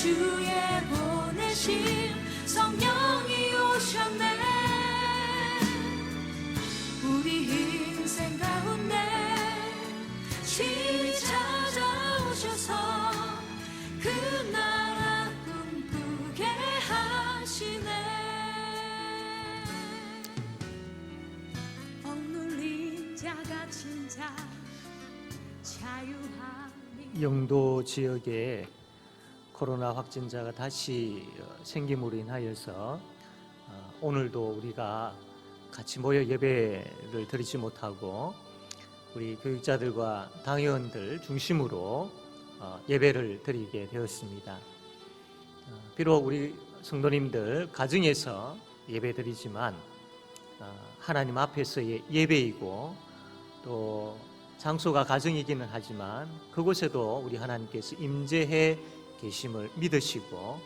주의 보내심 성령이 오셨네. 우리 인생 가운데 친히 찾아오셔서 그 나라 꿈꾸게 하시네. 억눌린 자 갇힌 자 자유함이. 영도 지역에 코로나 확진자가 다시 생김으로 인하여서 오늘도 우리가 같이 모여 예배를 드리지 못하고 우리 교육자들과 당회원들 중심으로 예배를 드리게 되었습니다. 비록 우리 성도님들 가정에서 예배 드리지만 하나님 앞에서의 예배이고 또 장소가 가정이기는 하지만 그곳에도 우리 하나님께서 임재해 계심을 믿으시고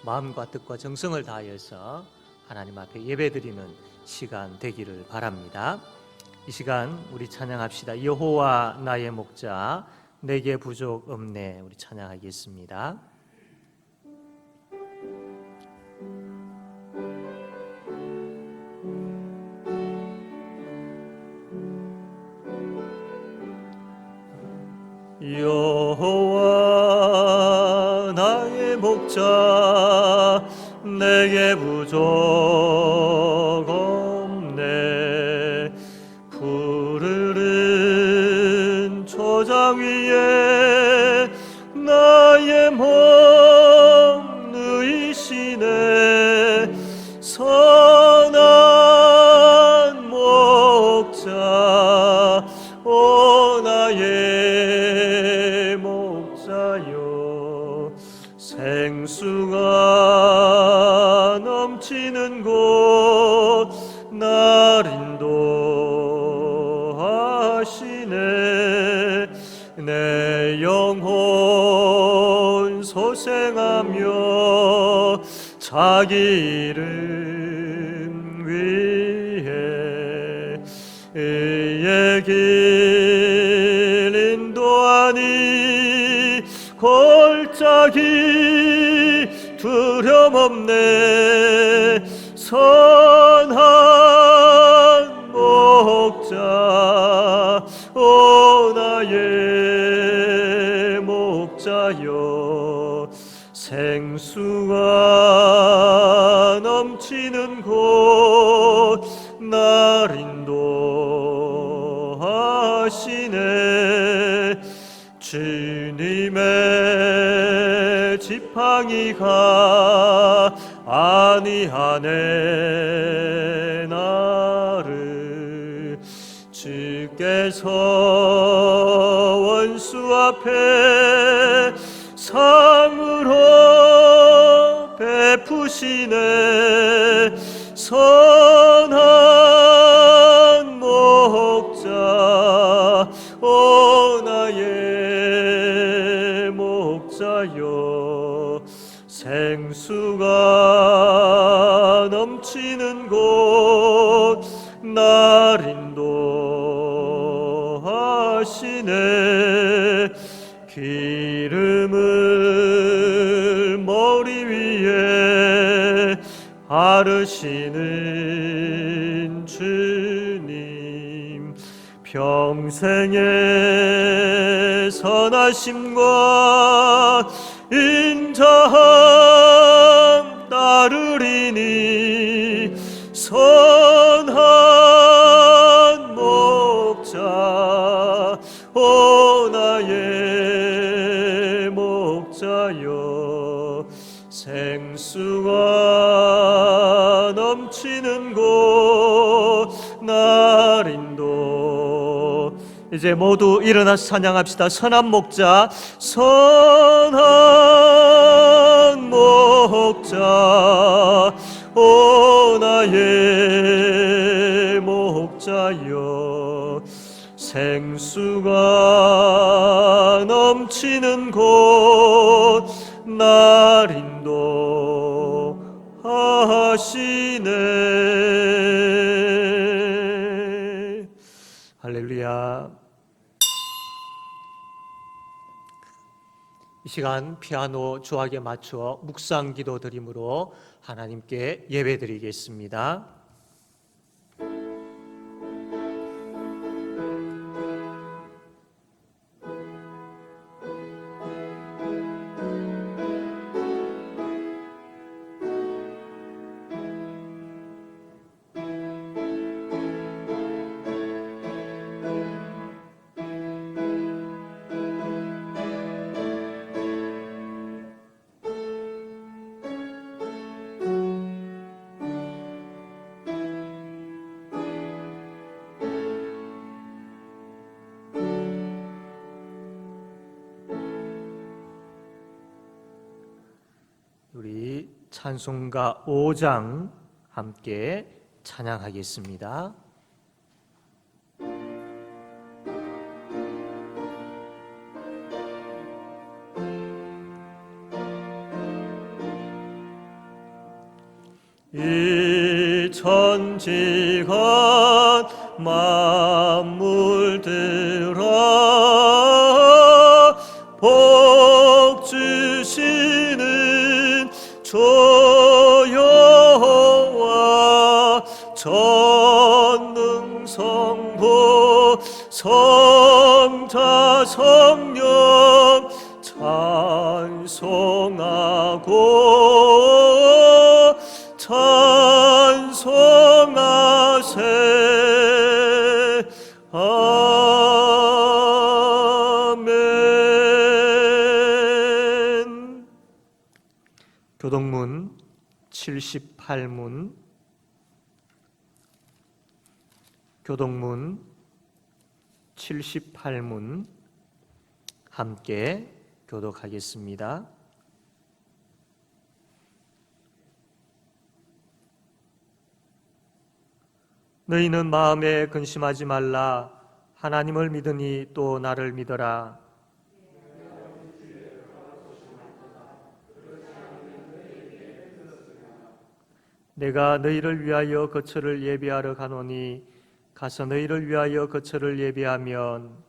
마음과 뜻과 정성을 다하여서 하나님 앞에 예배드리는 시간 되기를 바랍니다. 이 시간 우리 찬양합시다. 여호와 나의 목자 내게 부족 없네. 우리 찬양하겠습니다. 여호와 나의 목자 내게 부족 없네. 푸르른 초장 위에 나의 몸 누이시네. 선한 목자 오 나의 목자여. 생수가 넘치는 곳 날 인도하시네. 내 영혼 소생하며 자기 이름 위해 의의 길 인도하니 골짜기 두려움없네. 선한 목자 오 나의 목자여. 생수가 넘치는 곳 날 인도하시네. 주님의 지팡이가 아니하네 나를. 주께서 원수 앞에 상으로 베푸시네. 선한 목자 오 나의 목자여. 생수가 넘치는 곳 날 인도하시네. 기름을 머리 위에 바르시는 주님. 평생의 선하심과 인자함 따르리니. 선한 목자 오 나의 목자여. 생수가 넘치는 곳 날 인도. 이제 모두 일어나서 찬양합시다. 선한 목자 선한 목자 오 나의 목자여. 생수가 넘치는 곳 날 인도하시네. 할렐루야. 이 시간 피아노 조악에 맞추어 묵상 기도 드림으로 하나님께 예배드리겠습니다. 우리 찬송가 5장 함께 찬양하겠습니다. 이 천지가 만물들아 복 주시는 주 여호와 전능성부 성자 성령 찬송하고 찬송하세. 아멘. 교동문 78문, 교동문 78문 함께 교독하겠습니다. 너희는 마음에 근심하지 말라. 하나님을 믿으니 또 나를 믿어라. 내가 너희를 위하여 거처를 예비하러 가노니 가서 너희를 위하여 거처를 예비하면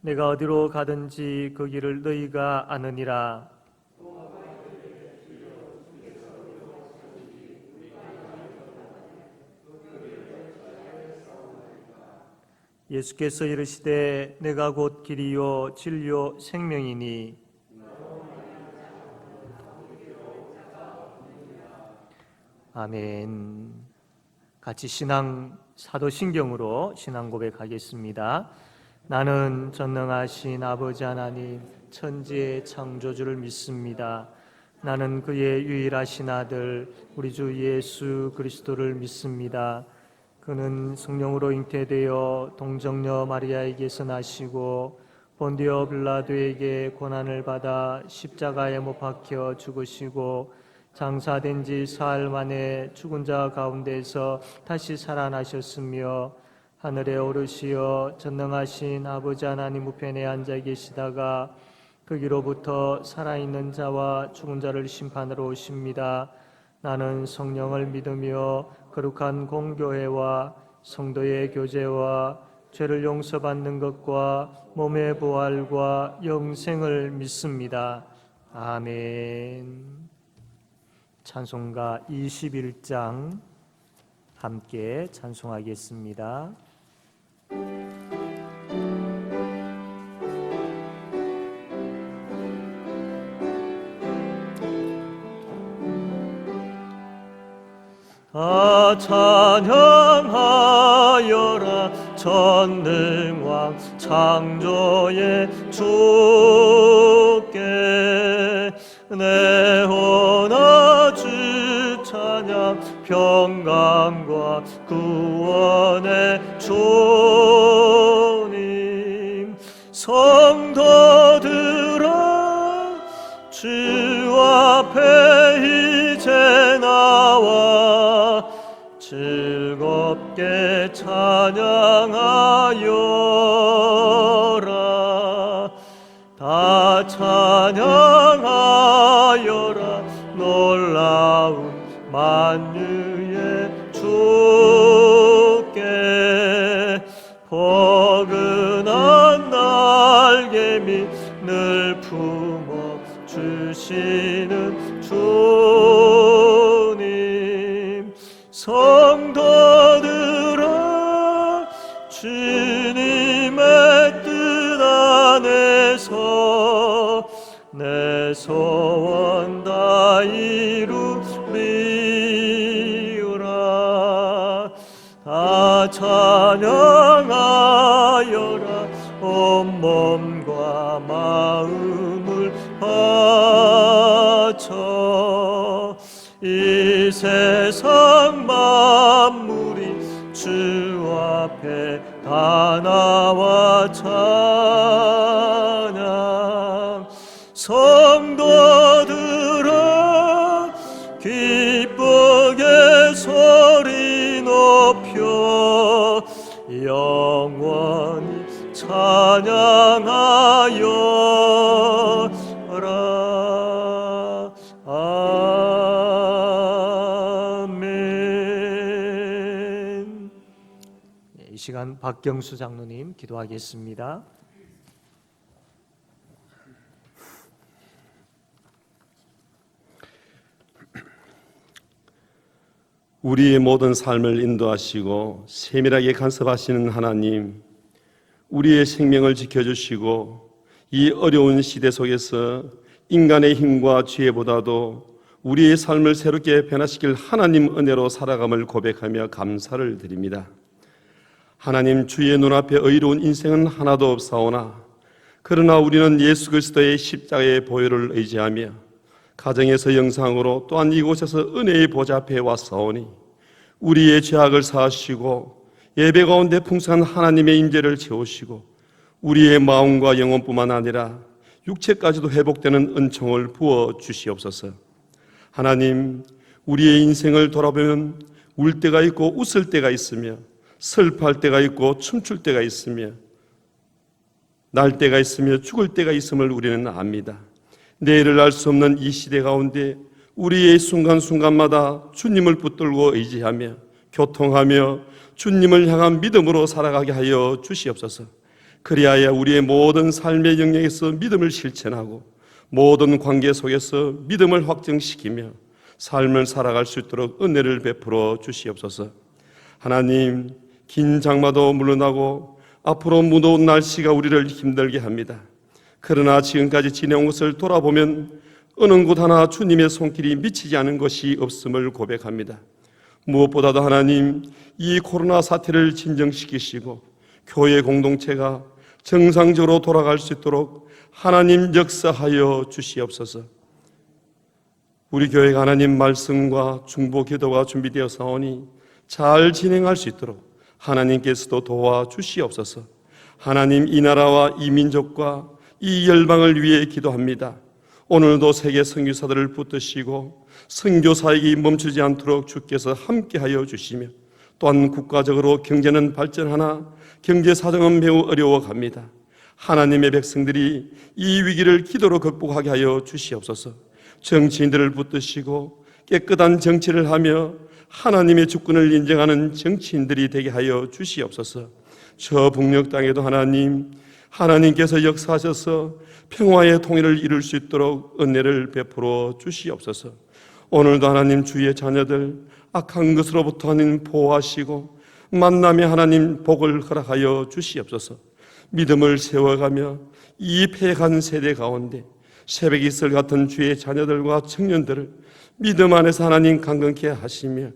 내가 어디로 가든지 그 길을 너희가 아느니라. 예수께서 이르시되 내가 곧 길이요 진리요 생명이니 아멘. 같이 신앙 사도신경으로 신앙 고백하겠습니다. 나는 전능하신 아버지 하나님 천지의 창조주를 믿습니다. 나는 그의 유일하신 아들 우리 주 예수 그리스도를 믿습니다. 그는 성령으로 잉태되어 동정녀 마리아에게서 나시고 본디오 빌라도에게 고난을 받아 십자가에 못 박혀 죽으시고 장사된 지 사흘 만에 죽은 자 가운데서 다시 살아나셨으며 하늘에 오르시어 전능하신 아버지 하나님 우편에 앉아 계시다가 거기로부터 살아있는 자와 죽은 자를 심판하러 오십니다. 나는 성령을 믿으며 거룩한 공교회와 성도의 교제와 죄를 용서받는 것과 몸의 부활과 영생을 믿습니다. 아멘. 찬송가 21장 함께 찬송하겠습니다. 찬양하여라 전능왕 창조의 주께 내 혼아 주 찬양 평강과 구원의 주님 성도들아 주 앞에 이제 나와 즐겁게 찬양하여라. 다 찬양하여라. 놀라운 만유의 주께 성도들아 주님의 뜻 안에서 내 소원 다 이루리라. 다 찬양하여라. 온몸과 마음을 바쳐 이 세상 만물이 주 앞에 다 나와 찬양. 성도들아 기쁘게 소리 높여 영원히 찬양하여라. 아멘. 이 시간 박경수 장로님 기도하겠습니다. 우리의 모든 삶을 인도하시고 세밀하게 간섭하시는 하나님, 우리의 생명을 지켜주시고 이 어려운 시대 속에서 인간의 힘과 지혜보다도 우리의 삶을 새롭게 변화시킬 하나님 은혜로 살아감을 고백하며 감사를 드립니다. 하나님, 주의 눈앞에 의로운 인생은 하나도 없사오나 그러나 우리는 예수 그리스도의 십자가의 보혈을 의지하며 가정에서 영상으로 또한 이곳에서 은혜의 보좌 앞에 왔사오니 우리의 죄악을 사하시고 예배 가운데 풍성한 하나님의 임재를 채우시고 우리의 마음과 영혼뿐만 아니라 육체까지도 회복되는 은총을 부어 주시옵소서. 하나님, 우리의 인생을 돌아보면 울 때가 있고 웃을 때가 있으며 슬퍼할 때가 있고 춤출 때가 있으며 날 때가 있으며 죽을 때가 있음을 우리는 압니다. 내일을 알 수 없는 이 시대 가운데 우리의 순간순간마다 주님을 붙들고 의지하며 교통하며 주님을 향한 믿음으로 살아가게 하여 주시옵소서. 그리하여 우리의 모든 삶의 영역에서 믿음을 실천하고 모든 관계 속에서 믿음을 확증시키며 삶을 살아갈 수 있도록 은혜를 베풀어 주시옵소서. 하나님, 긴 장마도 물러나고 앞으로 무더운 날씨가 우리를 힘들게 합니다. 그러나 지금까지 지내온 것을 돌아보면 어느 곳 하나 주님의 손길이 미치지 않은 것이 없음을 고백합니다. 무엇보다도 하나님, 이 코로나 사태를 진정시키시고 교회 공동체가 정상적으로 돌아갈 수 있도록 하나님 역사하여 주시옵소서. 우리 교회가 하나님 말씀과 중보 기도가 준비되어 사오니 잘 진행할 수 있도록 하나님께서도 도와주시옵소서. 하나님, 이 나라와 이 민족과 이 열방을 위해 기도합니다. 오늘도 세계 선교사들을 붙드시고 선교사역이 멈추지 않도록 주께서 함께하여 주시며 또한 국가적으로 경제는 발전하나 경제 사정은 매우 어려워갑니다. 하나님의 백성들이 이 위기를 기도로 극복하게 하여 주시옵소서. 정치인들을 붙드시고 깨끗한 정치를 하며 하나님의 주권을 인정하는 정치인들이 되게 하여 주시옵소서. 저 북녘 땅에도 하나님께서 역사하셔서 평화의 통일을 이룰 수 있도록 은혜를 베풀어 주시옵소서. 오늘도 하나님, 주의 자녀들 악한 것으로부터 하나님 보호하시고 만남의 하나님 복을 허락하여 주시옵소서. 믿음을 세워가며 이 패간 세대 가운데 새벽 이슬 같은 주의 자녀들과 청년들을 믿음 안에서 하나님 강건케 하시며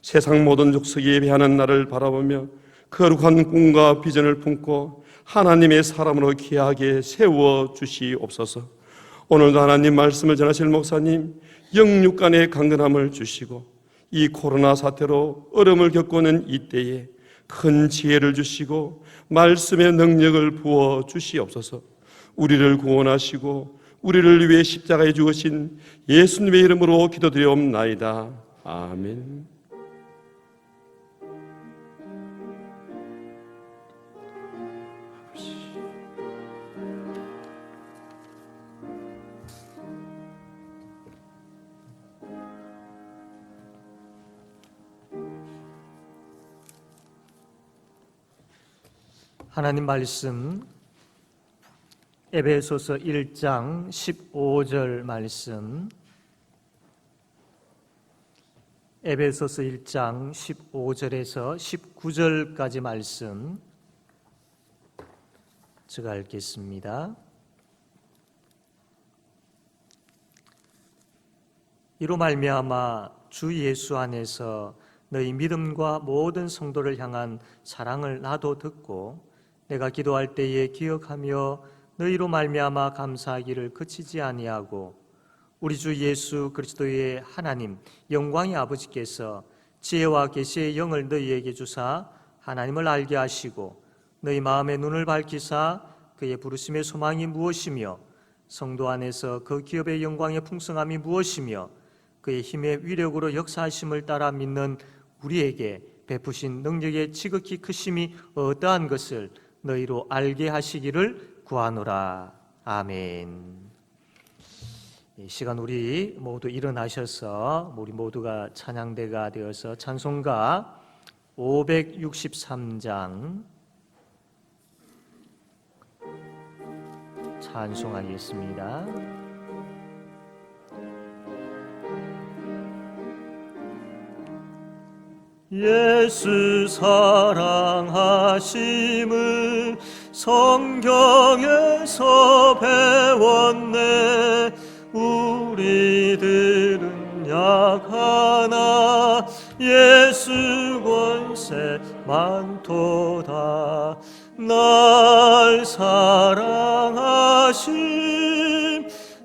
세상 모든 족속이 예배하는 날을 바라보며 거룩한 꿈과 비전을 품고 하나님의 사람으로 귀하게 세워 주시옵소서. 오늘도 하나님 말씀을 전하실 목사님 영육간의 강건함을 주시고 이 코로나 사태로 어려움을 겪고 있는 이때에 큰 지혜를 주시고 말씀의 능력을 부어 주시옵소서. 우리를 구원하시고 우리를 위해 십자가에 죽으신 예수님의 이름으로 기도드리옵나이다. 아멘. 하나님 말씀 에베소서 1장 15절 말씀 에베소서 1장 15절에서 19절까지 말씀 제가 읽겠습니다. 이로 말미암아 주 예수 안에서 너희 믿음과 모든 성도를 향한 사랑을 나도 듣고 내가 기도할 때에 기억하며 너희로 말미암아 감사하기를 그치지 아니하고 우리 주 예수 그리스도의 하나님 영광의 아버지께서 지혜와 계시의 영을 너희에게 주사 하나님을 알게 하시고 너희 마음의 눈을 밝히사 그의 부르심의 소망이 무엇이며 성도 안에서 그 기업의 영광의 풍성함이 무엇이며 그의 힘의 위력으로 역사하심을 따라 믿는 우리에게 베푸신 능력의 지극히 크심이 어떠한 것을 너희로 알게 하시기를 구하노라. 아멘. 이 시간 우리 모두 일어나셔서 우리 모두가 찬양대가 되어서 찬송가 563장 찬송하겠습니다. 예수 사랑하심을 성경에서 배웠네. 우리들은 약하나 예수 권세 많도다. 날 사랑하심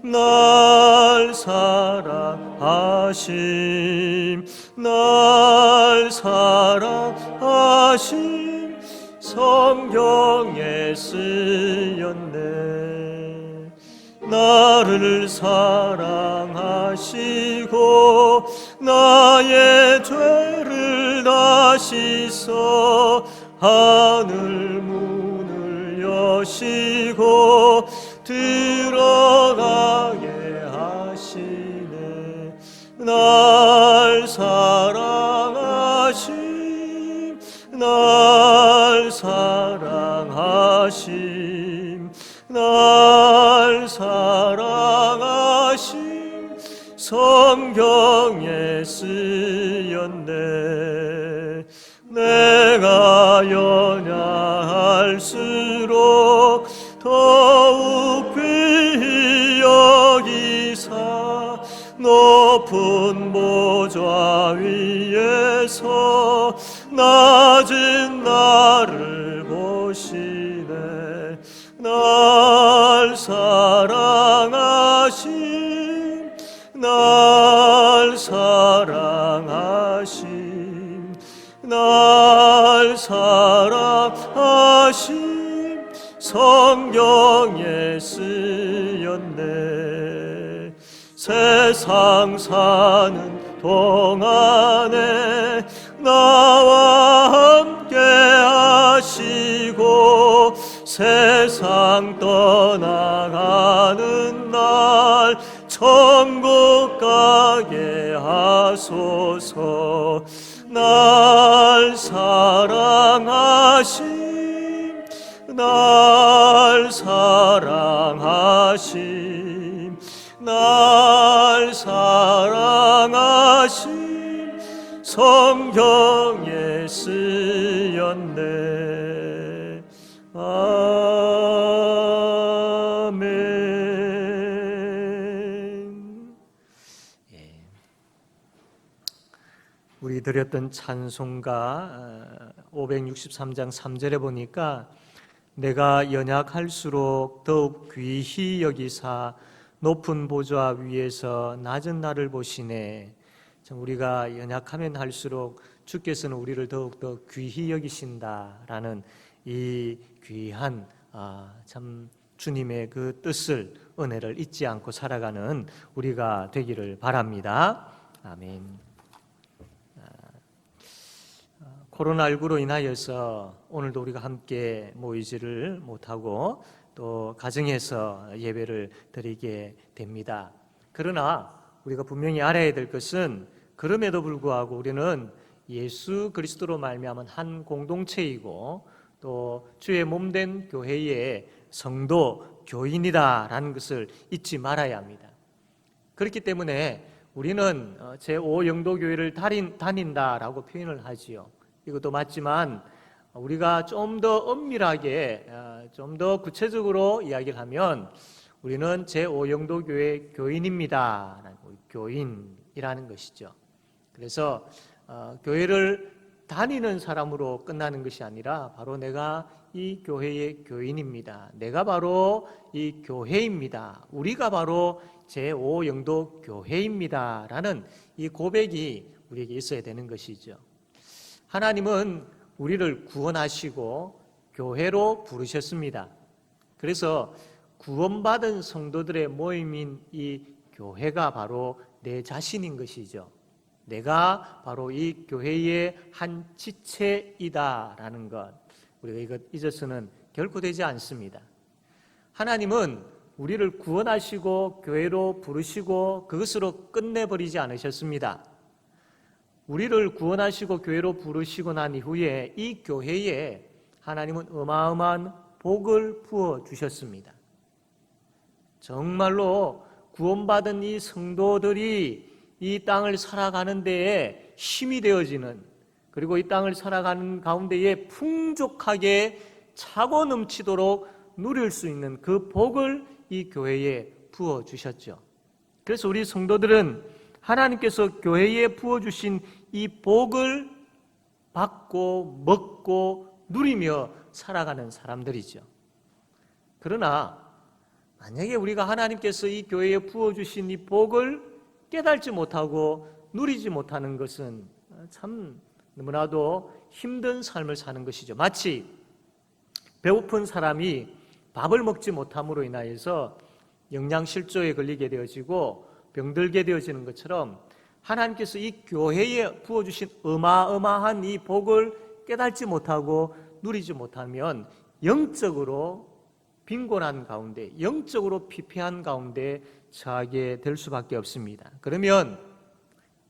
날 사랑하심 날 사랑하심 성경에 쓰였네. 나를 사랑하시고 나의 죄를 다 씻어 하늘 문을 여시고 들어가게 하시네. 날 사랑하심 날 사랑하심 날 사랑하심 성경에 쓰였네. 내가 연약할수록 더욱 귀히 여기사 높은 보좌 위에서 낮은 나를 보시네. 날 사랑하심 날 사랑하심 날 사랑하심 성경에 쓰였네. 세상 사는 동안에 나와 함께 하시고 세상 떠나가는 날 천국 가게 하소서. 날 사랑하심 날 사랑하심 날 사랑하심 성경에 쓰였네. 아멘. 우리 드렸던 찬송가 563장 3절에 보니까 내가 연약할수록 더욱 귀히 여기사 높은 보좌 위에서 낮은 나를 보시네. 참 우리가 연약하면 할수록 주께서는 우리를 더욱더 귀히 여기신다라는 이 귀한 참 주님의 그 뜻을 은혜를 잊지 않고 살아가는 우리가 되기를 바랍니다. 아멘. 코로나19로 인하여서 오늘도 우리가 함께 모이지를 못하고 또 가정에서 예배를 드리게 됩니다. 그러나 우리가 분명히 알아야 될 것은 그럼에도 불구하고 우리는 예수 그리스도로 말미암은 한 공동체이고 또 주의 몸된 교회의 성도 교인이다라는 것을 잊지 말아야 합니다. 그렇기 때문에 우리는 제5영도교회를 다닌다라고 표현을 하지요. 이것도 맞지만 우리가 좀 더 엄밀하게, 좀 더 구체적으로 이야기를 하면 우리는 제5영도교회 교인입니다. 교인이라는 것이죠. 그래서 교회를 다니는 사람으로 끝나는 것이 아니라 바로 내가 이 교회의 교인입니다. 내가 바로 이 교회입니다. 우리가 바로 제5영도 교회입니다. 라는 이 고백이 우리에게 있어야 되는 것이죠. 하나님은 우리를 구원하시고 교회로 부르셨습니다. 그래서 구원받은 성도들의 모임인 이 교회가 바로 내 자신인 것이죠. 내가 바로 이 교회의 한 지체이다라는 것, 우리가 이것 잊어서는 결코 되지 않습니다. 하나님은 우리를 구원하시고 교회로 부르시고 그것으로 끝내버리지 않으셨습니다. 우리를 구원하시고 교회로 부르시고 난 이후에 이 교회에 하나님은 어마어마한 복을 부어주셨습니다. 정말로 구원받은 이 성도들이 이 땅을 살아가는 데에 힘이 되어지는, 그리고 이 땅을 살아가는 가운데에 풍족하게 차고 넘치도록 누릴 수 있는 그 복을 이 교회에 부어주셨죠. 그래서 우리 성도들은 하나님께서 교회에 부어주신 이 복을 받고 먹고 누리며 살아가는 사람들이죠. 그러나 만약에 우리가 하나님께서 이 교회에 부어주신 이 복을 깨달지 못하고 누리지 못하는 것은 참 너무나도 힘든 삶을 사는 것이죠. 마치 배고픈 사람이 밥을 먹지 못함으로 인하여서 영양실조에 걸리게 되어지고 병들게 되어지는 것처럼 하나님께서 이 교회에 부어주신 어마어마한 이 복을 깨달지 못하고 누리지 못하면 영적으로 빈곤한 가운데, 영적으로 피폐한 가운데 처하게 될 수밖에 없습니다. 그러면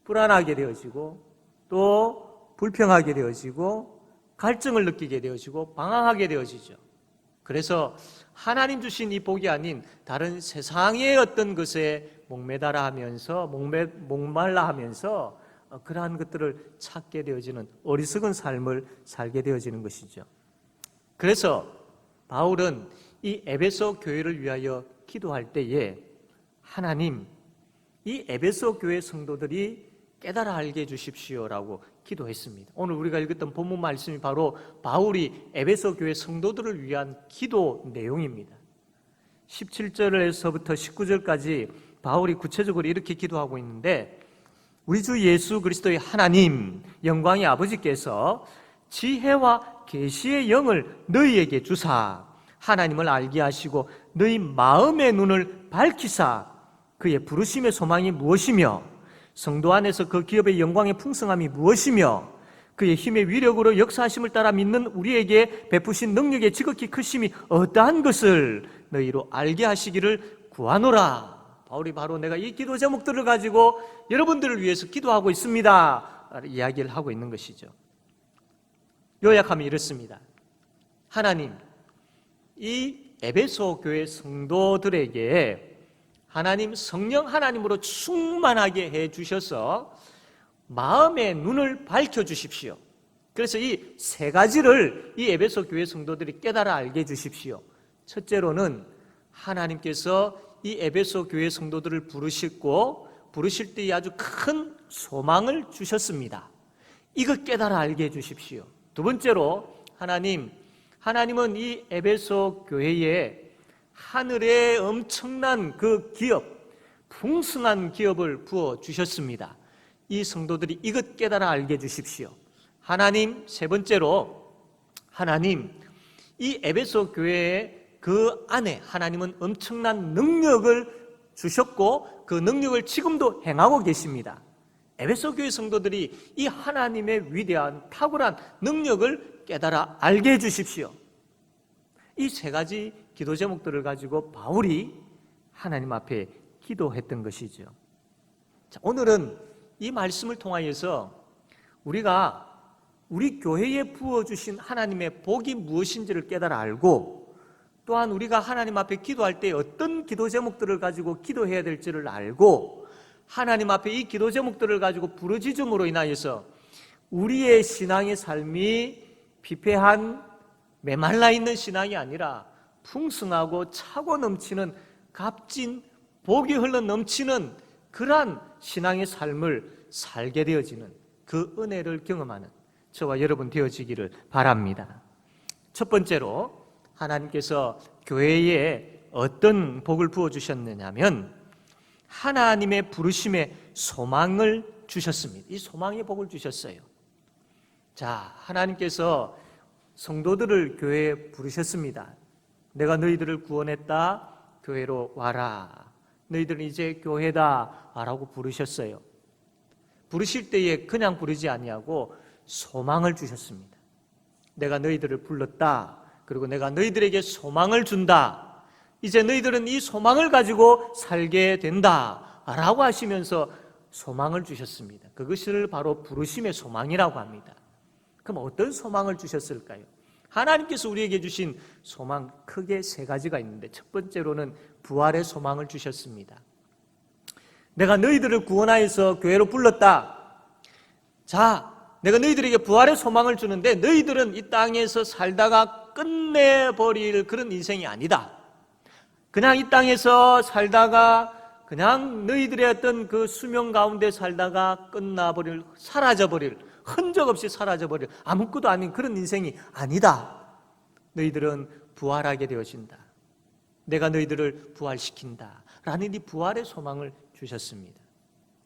불안하게 되어지고 또 불평하게 되어지고 갈증을 느끼게 되어지고 방황하게 되어지죠. 그래서 하나님 주신 이 복이 아닌 다른 세상의 어떤 것에 목매달아 하면서 목말라 하면서 그러한 것들을 찾게 되어지는 어리석은 삶을 살게 되어지는 것이죠. 그래서 바울은 이 에베소 교회를 위하여 기도할 때에 하나님, 이 에베소 교회 성도들이 깨달아 알게 해주십시오라고 기도했습니다. 오늘 우리가 읽었던 본문 말씀이 바로 바울이 에베소 교회 성도들을 위한 기도 내용입니다. 17절에서부터 19절까지 바울이 구체적으로 이렇게 기도하고 있는데, 우리 주 예수 그리스도의 하나님 영광의 아버지께서 지혜와 계시의 영을 너희에게 주사 하나님을 알게 하시고 너희 마음의 눈을 밝히사 그의 부르심의 소망이 무엇이며 성도 안에서 그 기업의 영광의 풍성함이 무엇이며 그의 힘의 위력으로 역사하심을 따라 믿는 우리에게 베푸신 능력의 지극히 크심이 어떠한 것을 너희로 알게 하시기를 구하노라. 바울이 바로 내가 이 기도 제목들을 가지고 여러분들을 위해서 기도하고 있습니다 이야기를 하고 있는 것이죠. 요약하면 이렇습니다. 하나님, 이 에베소 교회 성도들에게 하나님 성령 하나님으로 충만하게 해주셔서 마음의 눈을 밝혀주십시오. 그래서 이 세 가지를 이 에베소 교회 성도들이 깨달아 알게 해주십시오. 첫째로는 하나님께서 이 에베소 교회 성도들을 부르실 때에 아주 큰 소망을 주셨습니다. 이거 깨달아 알게 해주십시오. 두 번째로 하나님은 이 에베소 교회에 하늘의 엄청난 그 기업, 풍성한 기업을 부어주셨습니다. 이 성도들이 이것 깨달아 알게 해주십시오. 하나님, 세 번째로 하나님, 이 에베소 교회의 그 안에 하나님은 엄청난 능력을 주셨고 그 능력을 지금도 행하고 계십니다. 에베소 교회 성도들이 이 하나님의 위대한 탁월한 능력을 깨달아 알게 해주십시오. 이 세 가지 기도 제목들을 가지고 바울이 하나님 앞에 기도했던 것이죠. 자, 오늘은 이 말씀을 통하여서 우리가 우리 교회에 부어주신 하나님의 복이 무엇인지를 깨달아 알고 또한 우리가 하나님 앞에 기도할 때 어떤 기도 제목들을 가지고 기도해야 될지를 알고 하나님 앞에 이 기도 제목들을 가지고 부르짖음으로 인하여서 우리의 신앙의 삶이 피폐한 메말라 있는 신앙이 아니라 풍성하고 차고 넘치는 값진 복이 흘러 넘치는 그러한 신앙의 삶을 살게 되어지는 그 은혜를 경험하는 저와 여러분 되어지기를 바랍니다. 첫 번째로 하나님께서 교회에 어떤 복을 부어주셨느냐면 하나님의 부르심에 소망을 주셨습니다. 이 소망의 복을 주셨어요. 자, 하나님께서 성도들을 교회에 부르셨습니다. 내가 너희들을 구원했다. 교회로 와라. 너희들은 이제 교회다 라고 부르셨어요. 부르실 때에 그냥 부르지 아니하고 소망을 주셨습니다. 내가 너희들을 불렀다. 그리고 내가 너희들에게 소망을 준다. 이제 너희들은 이 소망을 가지고 살게 된다 라고 하시면서 소망을 주셨습니다. 그것을 바로 부르심의 소망이라고 합니다. 그럼 어떤 소망을 주셨을까요? 하나님께서 우리에게 주신 소망 크게 세 가지가 있는데 첫 번째로는 부활의 소망을 주셨습니다. 내가 너희들을 구원하여서 교회로 불렀다. 자, 내가 너희들에게 부활의 소망을 주는데 너희들은 이 땅에서 살다가 끝내버릴 그런 인생이 아니다. 그냥 이 땅에서 살다가 그냥 너희들의 어떤 그 수명 가운데 살다가 끝나버릴, 사라져버릴, 흔적 없이 사라져버릴 아무것도 아닌 그런 인생이 아니다. 너희들은 부활하게 되어진다. 내가 너희들을 부활시킨다 라는 이 부활의 소망을 주셨습니다.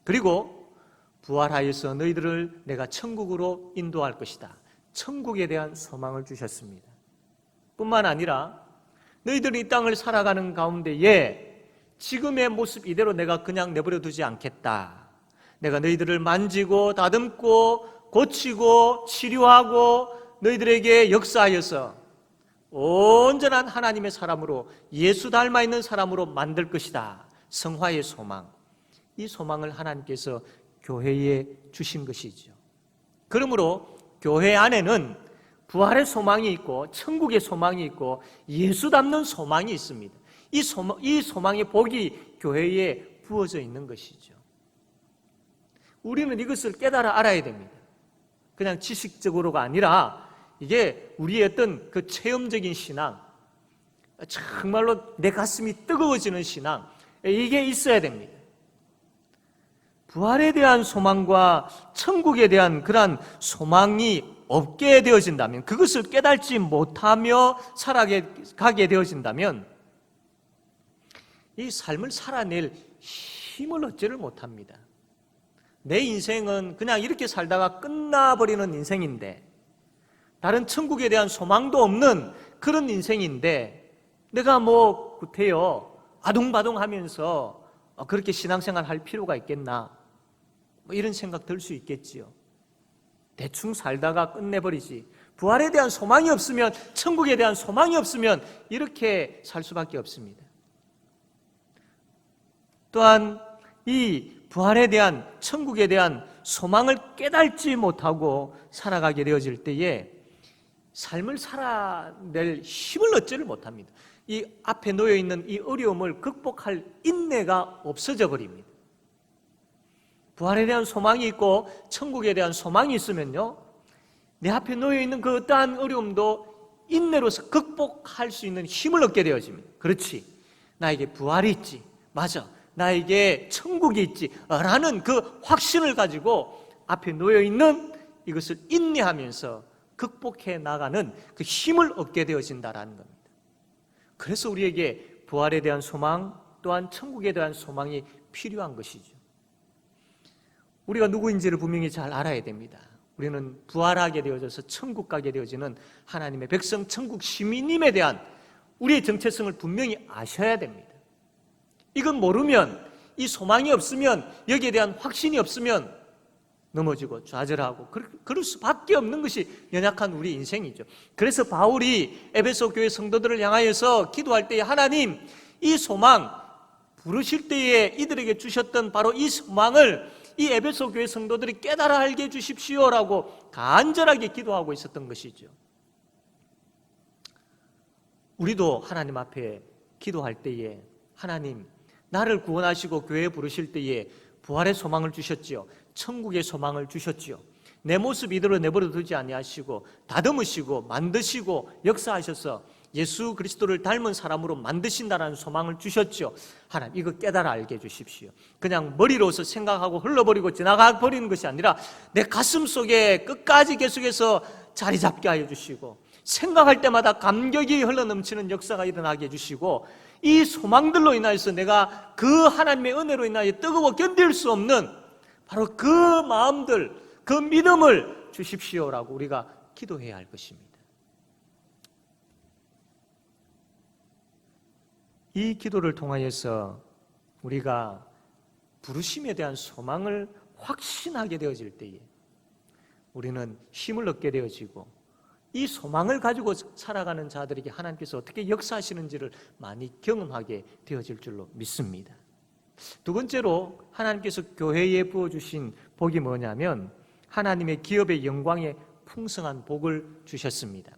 그리고 부활하여서 너희들을 내가 천국으로 인도할 것이다. 천국에 대한 소망을 주셨습니다. 뿐만 아니라 너희들이 이 땅을 살아가는 가운데에 지금의 모습 이대로 내가 그냥 내버려 두지 않겠다. 내가 너희들을 만지고 다듬고 고치고 치료하고 너희들에게 역사하여서 온전한 하나님의 사람으로 예수 닮아 있는 사람으로 만들 것이다. 성화의 소망. 이 소망을 하나님께서 교회에 주신 것이죠. 그러므로 교회 안에는 부활의 소망이 있고 천국의 소망이 있고 예수 닮는 소망이 있습니다. 이 소망의 복이 교회에 부어져 있는 것이죠. 우리는 이것을 깨달아 알아야 됩니다. 그냥 지식적으로가 아니라 이게 우리의 어떤 그 체험적인 신앙, 정말로 내 가슴이 뜨거워지는 신앙, 이게 있어야 됩니다. 부활에 대한 소망과 천국에 대한 그러한 소망이 없게 되어진다면, 그것을 깨달지 못하며 살아가게 되어진다면 이 삶을 살아낼 힘을 얻지를 못합니다. 내 인생은 그냥 이렇게 살다가 끝나버리는 인생인데, 다른 천국에 대한 소망도 없는 그런 인생인데, 내가 뭐 구태여 아둥바둥하면서 그렇게 신앙생활 할 필요가 있겠나, 뭐 이런 생각 들 수 있겠지요. 대충 살다가 끝내버리지. 부활에 대한 소망이 없으면, 천국에 대한 소망이 없으면 이렇게 살 수밖에 없습니다. 또한 이 부활에 대한, 천국에 대한 소망을 깨닫지 못하고 살아가게 되어질 때에 삶을 살아낼 힘을 얻지를 못합니다. 이 앞에 놓여있는 이 어려움을 극복할 인내가 없어져 버립니다. 부활에 대한 소망이 있고 천국에 대한 소망이 있으면요, 내 앞에 놓여있는 그 어떠한 어려움도 인내로서 극복할 수 있는 힘을 얻게 되어집니다. 그렇지, 나에게 부활이 있지, 맞아, 나에게 천국이 있지 라는 그 확신을 가지고 앞에 놓여있는 이것을 인내하면서 극복해 나가는 그 힘을 얻게 되어진다라는 겁니다. 그래서 우리에게 부활에 대한 소망, 또한 천국에 대한 소망이 필요한 것이죠. 우리가 누구인지를 분명히 잘 알아야 됩니다. 우리는 부활하게 되어져서 천국 가게 되어지는 하나님의 백성, 천국 시민임에 대한 우리의 정체성을 분명히 아셔야 됩니다. 이건 모르면, 이 소망이 없으면, 여기에 대한 확신이 없으면 넘어지고 좌절하고 그럴 수밖에 없는 것이 연약한 우리 인생이죠. 그래서 바울이 에베소 교회 성도들을 향하여서 기도할 때에 하나님, 이 소망, 부르실 때에 이들에게 주셨던 바로 이 소망을 이 에베소 교회 성도들이 깨달아 알게 해주십시오라고 간절하게 기도하고 있었던 것이죠. 우리도 하나님 앞에 기도할 때에 하나님, 나를 구원하시고 교회에 부르실 때에 부활의 소망을 주셨지요. 천국의 소망을 주셨지요. 내 모습 이대로 내버려 두지 아니하시고 다듬으시고 만드시고 역사하셔서 예수 그리스도를 닮은 사람으로 만드신다는 소망을 주셨죠. 하나님, 이거 깨달아 알게 해주십시오. 그냥 머리로서 생각하고 흘러버리고 지나가 버리는 것이 아니라 내 가슴 속에 끝까지 계속해서 자리 잡게 하여 주시고, 생각할 때마다 감격이 흘러넘치는 역사가 일어나게 해주시고, 이 소망들로 인하여서 내가 그 하나님의 은혜로 인하여 뜨거워 견딜 수 없는 바로 그 마음들, 그 믿음을 주십시오라고 우리가 기도해야 할 것입니다. 이 기도를 통하여서 우리가 부르심에 대한 소망을 확신하게 되어질 때에 우리는 힘을 얻게 되어지고, 이 소망을 가지고 살아가는 자들에게 하나님께서 어떻게 역사하시는지를 많이 경험하게 되어질 줄로 믿습니다. 두 번째로 하나님께서 교회에 부어주신 복이 뭐냐면 하나님의 기업의 영광에 풍성한 복을 주셨습니다.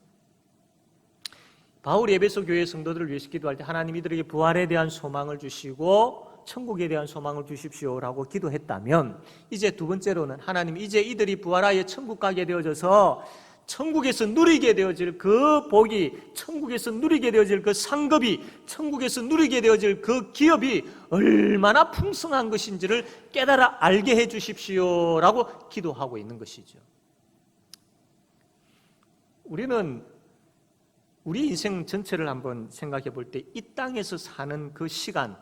바울이 에베소 교회 성도들을 위해서 기도할 때 하나님 이들에게 부활에 대한 소망을 주시고 천국에 대한 소망을 주십시오라고 기도했다면, 이제 두 번째로는 하나님, 이제 이들이 부활하여 천국 가게 되어져서 천국에서 누리게 되어질 그 복이, 천국에서 누리게 되어질 그 상급이, 천국에서 누리게 되어질 그 기업이 얼마나 풍성한 것인지를 깨달아 알게 해 주십시오라고 기도하고 있는 것이죠. 우리는 우리 인생 전체를 한번 생각해 볼 때 이 땅에서 사는 그 시간,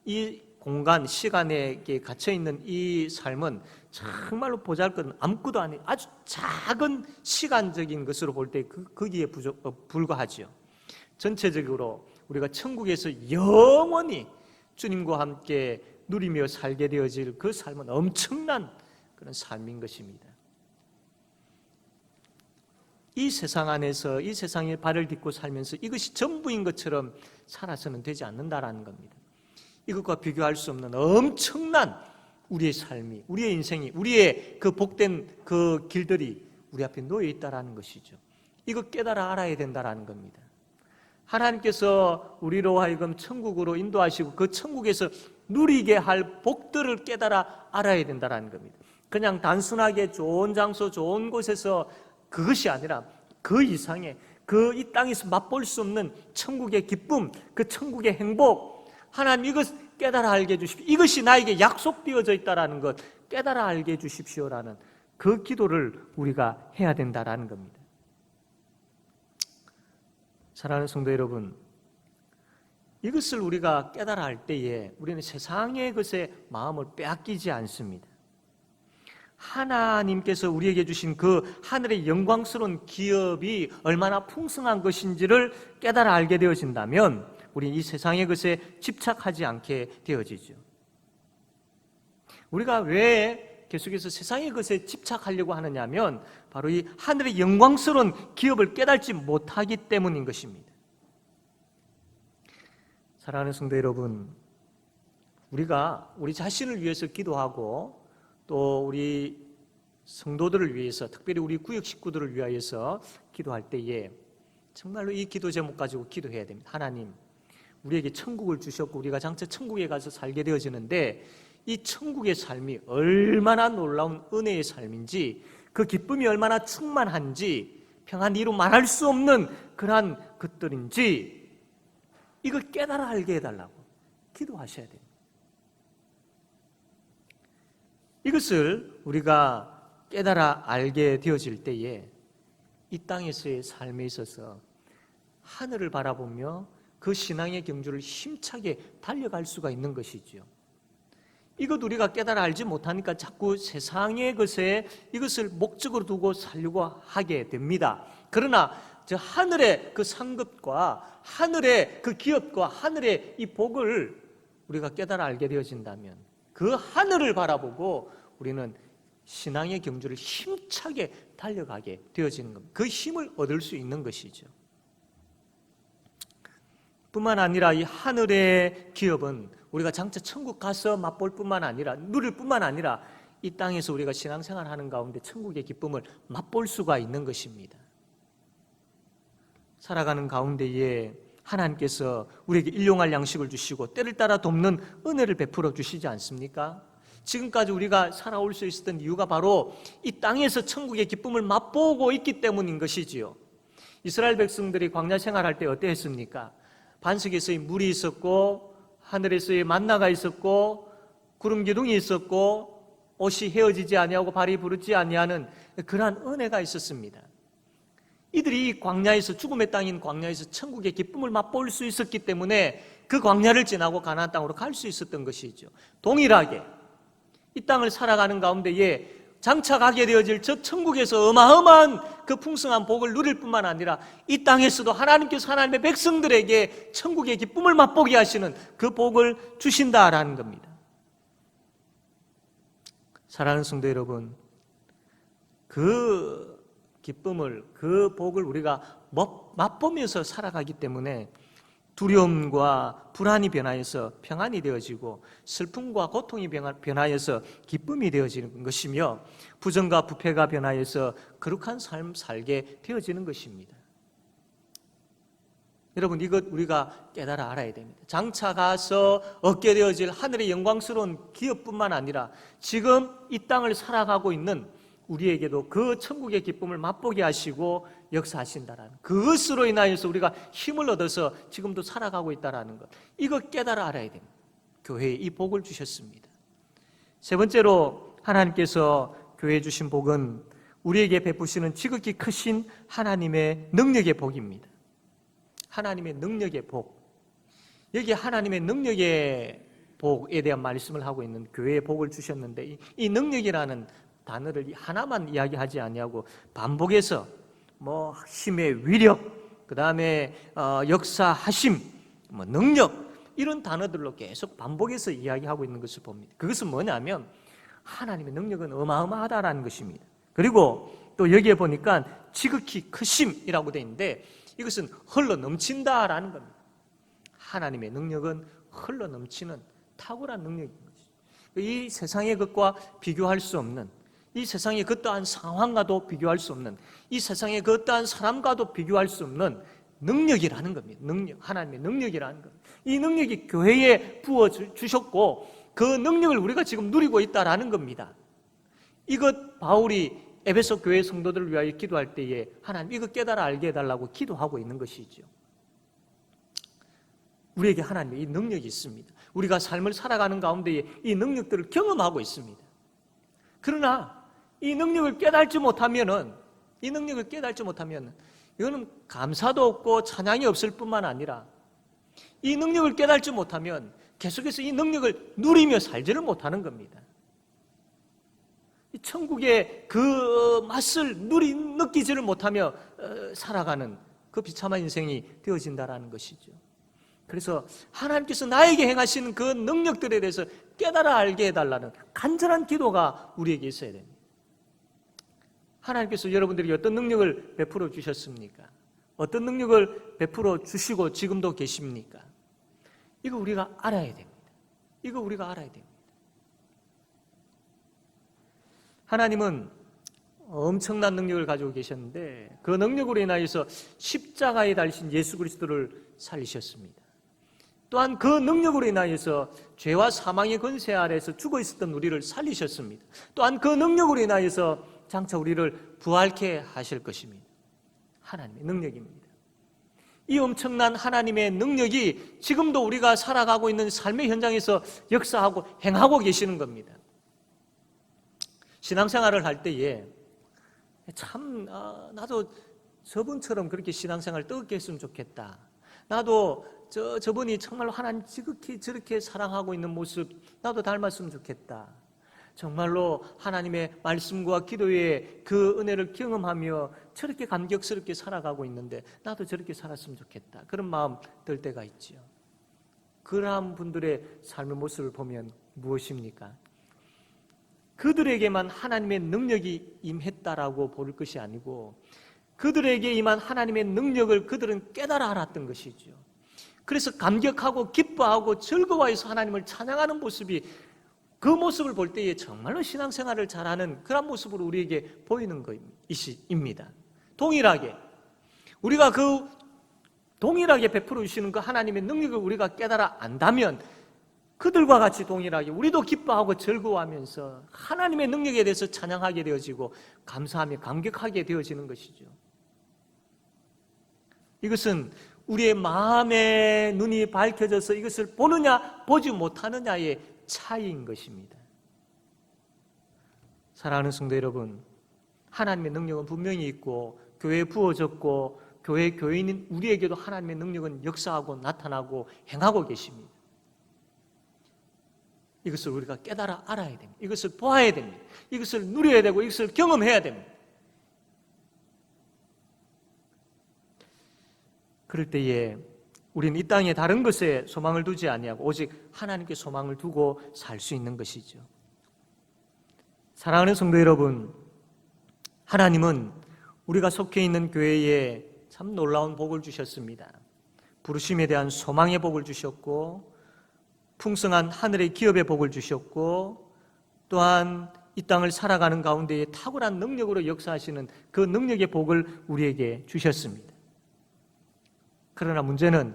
이 공간, 시간에 갇혀있는 이 삶은 정말로 보잘것없는 아무것도 아닌 아주 작은 시간적인 것으로 볼 때 거기에 불과하지요. 전체적으로 우리가 천국에서 영원히 주님과 함께 누리며 살게 되어질 그 삶은 엄청난 그런 삶인 것입니다. 이 세상 안에서, 이 세상에 발을 딛고 살면서 이것이 전부인 것처럼 살아서는 되지 않는다라는 겁니다. 이것과 비교할 수 없는 엄청난 우리의 삶이, 우리의 인생이, 우리의 그 복된 그 길들이 우리 앞에 놓여 있다라는 것이죠. 이거 깨달아 알아야 된다라는 겁니다. 하나님께서 우리로 하여금 천국으로 인도하시고 그 천국에서 누리게 할 복들을 깨달아 알아야 된다라는 겁니다. 그냥 단순하게 좋은 장소, 좋은 곳에서 그것이 아니라 그 이상의, 그 이 땅에서 맛볼 수 없는 천국의 기쁨, 그 천국의 행복, 하나님 이것 깨달아 알게 해주십시오. 이것이 나에게 약속되어져 있다는 것 깨달아 알게 해주십시오라는 그 기도를 우리가 해야 된다는 겁니다. 사랑하는 성도 여러분, 이것을 우리가 깨달아 알 때에 우리는 세상의 것에 마음을 빼앗기지 않습니다. 하나님께서 우리에게 주신 그 하늘의 영광스러운 기업이 얼마나 풍성한 것인지를 깨달아 알게 되어진다면 우리는 이 세상의 것에 집착하지 않게 되어지죠. 우리가 왜 계속해서 세상의 것에 집착하려고 하느냐면 바로 이 하늘의 영광스러운 기업을 깨달지 못하기 때문인 것입니다. 사랑하는 성도 여러분, 우리가 우리 자신을 위해서 기도하고 또 우리 성도들을 위해서, 특별히 우리 구역 식구들을 위하여서 기도할 때에 정말로 이 기도 제목 가지고 기도해야 됩니다. 하나님, 우리에게 천국을 주셨고 우리가 장차 천국에 가서 살게 되어지는데 이 천국의 삶이 얼마나 놀라운 은혜의 삶인지, 그 기쁨이 얼마나 충만한지, 평안 이루 말할 수 없는 그러한 것들인지 이걸 깨달아 알게 해달라고 기도하셔야 됩니다. 이것을 우리가 깨달아 알게 되어질 때에 이 땅에서의 삶에 있어서 하늘을 바라보며 그 신앙의 경주를 힘차게 달려갈 수가 있는 것이죠. 이것 우리가 깨달아 알지 못하니까 자꾸 세상의 것에 이것을 목적으로 두고 살려고 하게 됩니다. 그러나 저 하늘의 그 상급과 하늘의 그 기업과 하늘의 이 복을 우리가 깨달아 알게 되어진다면 그 하늘을 바라보고 우리는 신앙의 경주를 힘차게 달려가게 되어지는 겁니다. 그 힘을 얻을 수 있는 것이죠. 뿐만 아니라 이 하늘의 기업은 우리가 장차 천국 가서 맛볼 뿐만 아니라, 누릴 뿐만 아니라 이 땅에서 우리가 신앙생활하는 가운데 천국의 기쁨을 맛볼 수가 있는 것입니다. 살아가는 가운데에 하나님께서 우리에게 일용할 양식을 주시고 때를 따라 돕는 은혜를 베풀어 주시지 않습니까? 지금까지 우리가 살아올 수 있었던 이유가 바로 이 땅에서 천국의 기쁨을 맛보고 있기 때문인 것이지요. 이스라엘 백성들이 광야 생활할 때 어떠했습니까? 반석에서의 물이 있었고 하늘에서의 만나가 있었고 구름 기둥이 있었고 옷이 헤어지지 아니하고 발이 부르지 아니하는 그러한 은혜가 있었습니다. 이들이 이 광야에서, 죽음의 땅인 광야에서 천국의 기쁨을 맛볼 수 있었기 때문에 그 광야를 지나고 가나안 땅으로 갈 수 있었던 것이죠. 동일하게 이 땅을 살아가는 가운데에 장차 가게 되어질 저 천국에서 어마어마한 그 풍성한 복을 누릴 뿐만 아니라 이 땅에서도 하나님께서 하나님의 백성들에게 천국의 기쁨을 맛보게 하시는 그 복을 주신다라는 겁니다. 사랑하는 성도 여러분, 그 기쁨을, 그 복을 우리가 맛보면서 살아가기 때문에 두려움과 불안이 변하여서 평안이 되어지고 슬픔과 고통이 변하여서 기쁨이 되어지는 것이며 부정과 부패가 변하여서 거룩한 삶 살게 되어지는 것입니다. 여러분, 이것 우리가 깨달아 알아야 됩니다. 장차 가서 얻게 되어질 하늘의 영광스러운 기업뿐만 아니라 지금 이 땅을 살아가고 있는 우리에게도 그 천국의 기쁨을 맛보게 하시고 역사하신다라는, 그것으로 인하여서 우리가 힘을 얻어서 지금도 살아가고 있다라는 것, 이거 깨달아 알아야 됩니다. 교회에 이 복을 주셨습니다. 세 번째로 하나님께서 교회에 주신 복은 우리에게 베푸시는 지극히 크신 하나님의 능력의 복입니다. 하나님의 능력의 복, 여기 하나님의 능력의 복에 대한 말씀을 하고 있는, 교회에 복을 주셨는데 이 능력이라는 단어를 하나만 이야기하지 아니하고 반복해서 힘의 위력, 그 다음에 역사하심, 능력, 이런 단어들로 계속 반복해서 이야기하고 있는 것을 봅니다. 그것은 뭐냐면 하나님의 능력은 어마어마하다라는 것입니다. 그리고 또 여기에 보니까 지극히 크심이라고 되어 있는데 이것은 흘러 넘친다라는 겁니다. 하나님의 능력은 흘러 넘치는 탁월한 능력인 것이죠. 이 세상의 것과 비교할 수 없는, 이 세상의 그 어떠한 상황과도 비교할 수 없는, 이 세상의 그 어떠한 사람과도 비교할 수 없는 능력이라는 겁니다. 능력, 하나님의 능력이라는 겁니다. 이 능력이 교회에 부어주셨고 그 능력을 우리가 지금 누리고 있다라는 겁니다. 이것 바울이 에베소 교회 성도들을 위하여 기도할 때에 하나님 이거 깨달아 알게 해달라고 기도하고 있는 것이죠. 우리에게 하나님의 이 능력이 있습니다. 우리가 삶을 살아가는 가운데에 이 능력들을 경험하고 있습니다. 그러나 이 능력을 깨달지 못하면은, 이거는 감사도 없고 찬양이 없을 뿐만 아니라 이 능력을 깨달지 못하면 계속해서 이 능력을 누리며 살지를 못하는 겁니다. 이 천국의 그 맛을 느끼지를 못하며 살아가는 그 비참한 인생이 되어진다라는 것이죠. 그래서 하나님께서 나에게 행하시는 그 능력들에 대해서 깨달아 알게 해달라는 간절한 기도가 우리에게 있어야 됩니다. 하나님께서 여러분들에게 어떤 능력을 베풀어 주셨습니까? 어떤 능력을 베풀어 주시고 지금도 계십니까? 이거 우리가 알아야 됩니다. 하나님은 엄청난 능력을 가지고 계셨는데 그 능력으로 인하여서 십자가에 달리신 예수 그리스도를 살리셨습니다. 또한 그 능력으로 인하여서 죄와 사망의 권세 아래에서 죽어 있었던 우리를 살리셨습니다. 또한 그 능력으로 인하여서 장차 우리를 부활케 하실 것입니다. 하나님의 능력입니다. 이 엄청난 하나님의 능력이 지금도 우리가 살아가고 있는 삶의 현장에서 역사하고 행하고 계시는 겁니다. 신앙생활을 할 때에 참 나도 저분처럼 그렇게 신앙생활을 뜨겁게 했으면 좋겠다. 나도 저분이 정말로 하나님 지극히 저렇게 사랑하고 있는 모습 나도 닮았으면 좋겠다. 정말로 하나님의 말씀과 기도의 그 은혜를 경험하며 저렇게 감격스럽게 살아가고 있는데 나도 저렇게 살았으면 좋겠다. 그런 마음 들 때가 있지요. 그러한 분들의 삶의 모습을 보면 무엇입니까? 그들에게만 하나님의 능력이 임했다라고 볼 것이 아니고 그들에게 임한 하나님의 능력을 그들은 깨달아 알았던 것이죠. 그래서 감격하고 기뻐하고 즐거워해서 하나님을 찬양하는 모습이, 그 모습을 볼 때에 정말로 신앙생활을 잘하는 그런 모습으로 우리에게 보이는 것입니다. 동일하게 우리가 동일하게 베풀어 주시는 그 하나님의 능력을 우리가 깨달아 안다면 그들과 같이 동일하게 우리도 기뻐하고 즐거워하면서 하나님의 능력에 대해서 찬양하게 되어지고 감사하며 감격하게 되어지는 것이죠. 이것은 우리의 마음의 눈이 밝혀져서 이것을 보느냐 보지 못하느냐의 차이인 것입니다. 사랑하는 성도 여러분, 하나님의 능력은 분명히 있고 교회에 부어졌고 교회 교인인 우리에게도 하나님의 능력은 역사하고 나타나고 행하고 계십니다. 이것을 우리가 깨달아 알아야 됩니다. 이것을 보아야 됩니다. 이것을 누려야 되고 이것을 경험해야 됩니다. 그럴 때에 우리는 이 땅에 다른 것에 소망을 두지 아니하고 오직 하나님께 소망을 두고 살 수 있는 것이죠. 사랑하는 성도 여러분, 하나님은 우리가 속해 있는 교회에 참 놀라운 복을 주셨습니다. 부르심에 대한 소망의 복을 주셨고 풍성한 하늘의 기업의 복을 주셨고 또한 이 땅을 살아가는 가운데에 탁월한 능력으로 역사하시는 그 능력의 복을 우리에게 주셨습니다. 그러나 문제는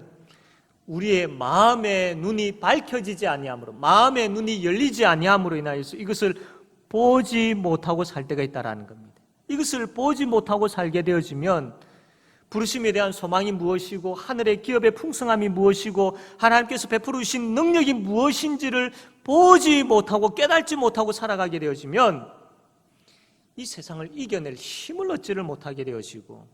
우리의 마음의 눈이 밝혀지지 아니함으로, 마음의 눈이 열리지 아니함으로 인하여서 이것을 보지 못하고 살 때가 있다는 겁니다. 이것을 보지 못하고 살게 되어지면 부르심에 대한 소망이 무엇이고 하늘의 기업의 풍성함이 무엇이고 하나님께서 베풀어 주신 능력이 무엇인지를 보지 못하고 깨닫지 못하고 살아가게 되어지면 이 세상을 이겨낼 힘을 얻지를 못하게 되어지고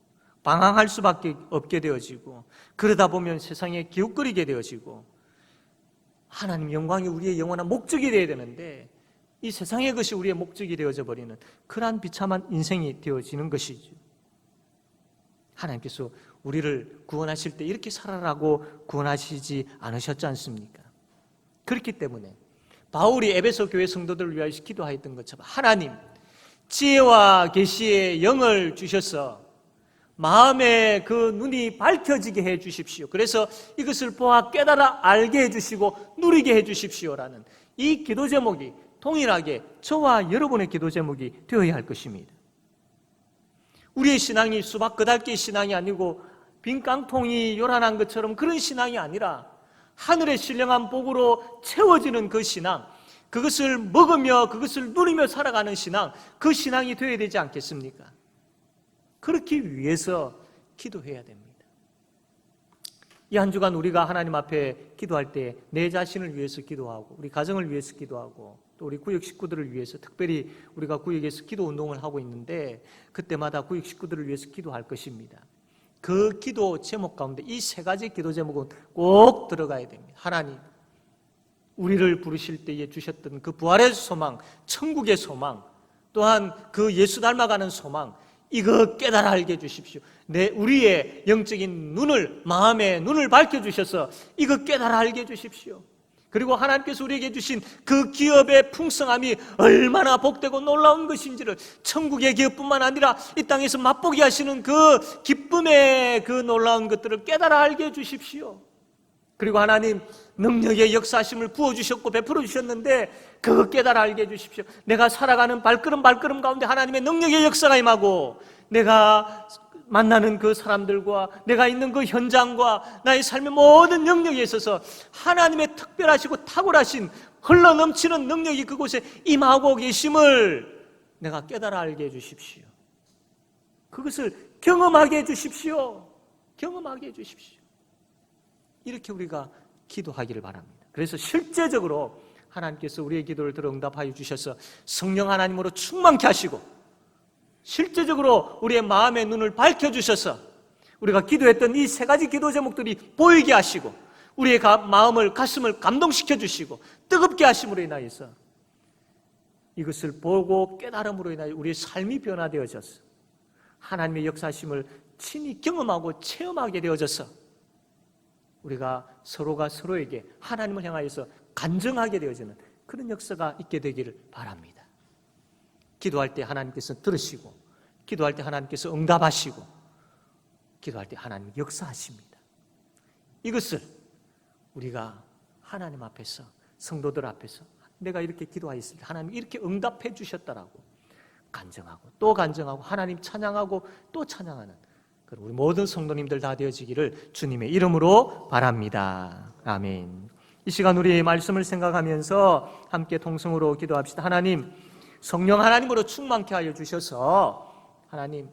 방황할 수밖에 없게 되어지고 그러다 보면 세상에 기웃거리게 되어지고 하나님 영광이 우리의 영원한 목적이 되어야 되는데 이 세상의 것이 우리의 목적이 되어져 버리는 그러한 비참한 인생이 되어지는 것이죠. 하나님께서 우리를 구원하실 때 이렇게 살아라고 구원하시지 않으셨지 않습니까? 그렇기 때문에 바울이 에베소 교회 성도들을 위하여 기도하였던 것처럼 하나님 지혜와 계시의 영을 주셔서 마음의 그 눈이 밝혀지게 해 주십시오. 그래서 이것을 보아 깨달아 알게 해 주시고 누리게 해 주십시오라는 이 기도 제목이 동일하게 저와 여러분의 기도 제목이 되어야 할 것입니다. 우리의 신앙이 수박 끄달기 신앙이 아니고 빈 깡통이 요란한 것처럼 그런 신앙이 아니라 하늘의 신령한 복으로 채워지는 그 신앙, 그것을 먹으며 그것을 누리며 살아가는 신앙, 그 신앙이 되어야 되지 않겠습니까? 그렇기 위해서 기도해야 됩니다. 이 한 주간 우리가 하나님 앞에 기도할 때 내 자신을 위해서 기도하고 우리 가정을 위해서 기도하고 또 우리 구역 식구들을 위해서 특별히 우리가 구역에서 기도 운동을 하고 있는데 그때마다 구역 식구들을 위해서 기도할 것입니다. 그 기도 제목 가운데 이 세 가지 기도 제목은 꼭 들어가야 됩니다. 하나님, 우리를 부르실 때에 주셨던 그 부활의 소망, 천국의 소망, 또한 그 예수 닮아가는 소망, 이거 깨달아 알게 해주십시오. 우리의 영적인 눈을, 마음의 눈을 밝혀주셔서 이거 깨달아 알게 해주십시오. 그리고 하나님께서 우리에게 주신 그 기업의 풍성함이 얼마나 복되고 놀라운 것인지를 천국의 기업뿐만 아니라 이 땅에서 맛보게 하시는 그 기쁨의 그 놀라운 것들을 깨달아 알게 해주십시오. 그리고 하나님 능력의 역사하심을 부어주셨고 베풀어 주셨는데 그거 깨달아 알게 해주십시오. 내가 살아가는 발걸음 가운데 하나님의 능력의 역사가 임하고 내가 만나는 그 사람들과 내가 있는 그 현장과 나의 삶의 모든 영역에 있어서 하나님의 특별하시고 탁월하신 흘러넘치는 능력이 그곳에 임하고 계심을 내가 깨달아 알게 해주십시오. 그것을 경험하게 해주십시오. 경험하게 해주십시오. 이렇게 우리가 기도하기를 바랍니다. 그래서 실제적으로 하나님께서 우리의 기도를 들어 응답하여 주셔서 성령 하나님으로 충만케 하시고 실제적으로 우리의 마음의 눈을 밝혀주셔서 우리가 기도했던 이 세 가지 기도 제목들이 보이게 하시고 우리의 마음을, 가슴을 감동시켜 주시고 뜨겁게 하심으로 인하여서 이것을 보고 깨달음으로 인하여 우리의 삶이 변화되어져서 하나님의 역사심을 친히 경험하고 체험하게 되어져서 우리가 서로가 서로에게 하나님을 향하여서 간증하게 되어지는 그런 역사가 있게 되기를 바랍니다. 기도할 때 하나님께서 들으시고 기도할 때 하나님께서 응답하시고 기도할 때 하나님 역사하십니다. 이것을 우리가 하나님 앞에서 성도들 앞에서 내가 이렇게 기도하였을 때 하나님 이렇게 응답해 주셨다라고 간증하고 또 간증하고 하나님 찬양하고 또 찬양하는 그런 우리 모든 성도님들 다 되어지기를 주님의 이름으로 바랍니다. 아멘. 이 시간 우리 말씀을 생각하면서 함께 통성으로 기도합시다. 하나님, 성령 하나님으로 충만케 하여 주셔서 하나님,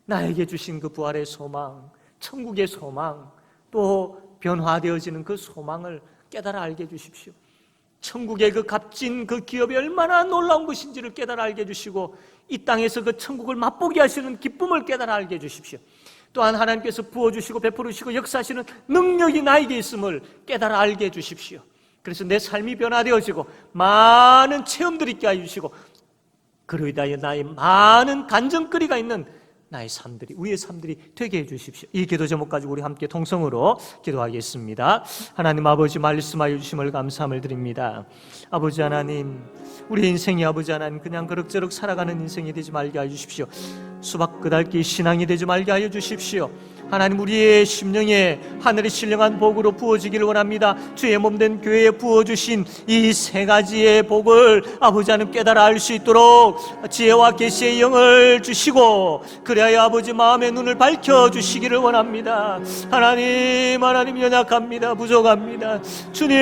나에게 주신 그 부활의 소망, 천국의 소망, 또 변화되어지는 그 소망을 깨달아 알게 해주십시오. 천국의 그 값진 그 기업이 얼마나 놀라운 것인지를 깨달아 알게 해주시고, 이 땅에서 그 천국을 맛보게 하시는 기쁨을 깨달아 알게 해주십시오. 또한 하나님께서 부어주시고 베풀으시고 역사하시는 능력이 나에게 있음을 깨달아 알게 해주십시오. 그래서 내 삶이 변화되어지고 많은 체험들이 있게 해주시고, 그로 인하여 나의 많은 간증거리가 있는 나의 삶들이, 우리의 삶들이 되게 해주십시오. 이 기도 제목 가지고 우리 함께 통성으로 기도하겠습니다. 하나님 아버지, 말씀하여 주심을 감사함을 드립니다. 아버지 하나님, 우리 인생이 아버지 하나님 그냥 그럭저럭 살아가는 인생이 되지 말게 하여 주십시오. 수박 그달기 신앙이 되지 말게 하여 주십시오. 하나님, 우리의 심령에 하늘의 신령한 복으로 부어지기를 원합니다. 주의 몸된 교회에 부어주신 이 세 가지의 복을 아버지 하나님 깨달아 알 수 있도록 지혜와 계시의 영을 주시고, 그래야 아버지 마음의 눈을 밝혀주시기를 원합니다. 하나님 연약합니다. 부족합니다. 주님,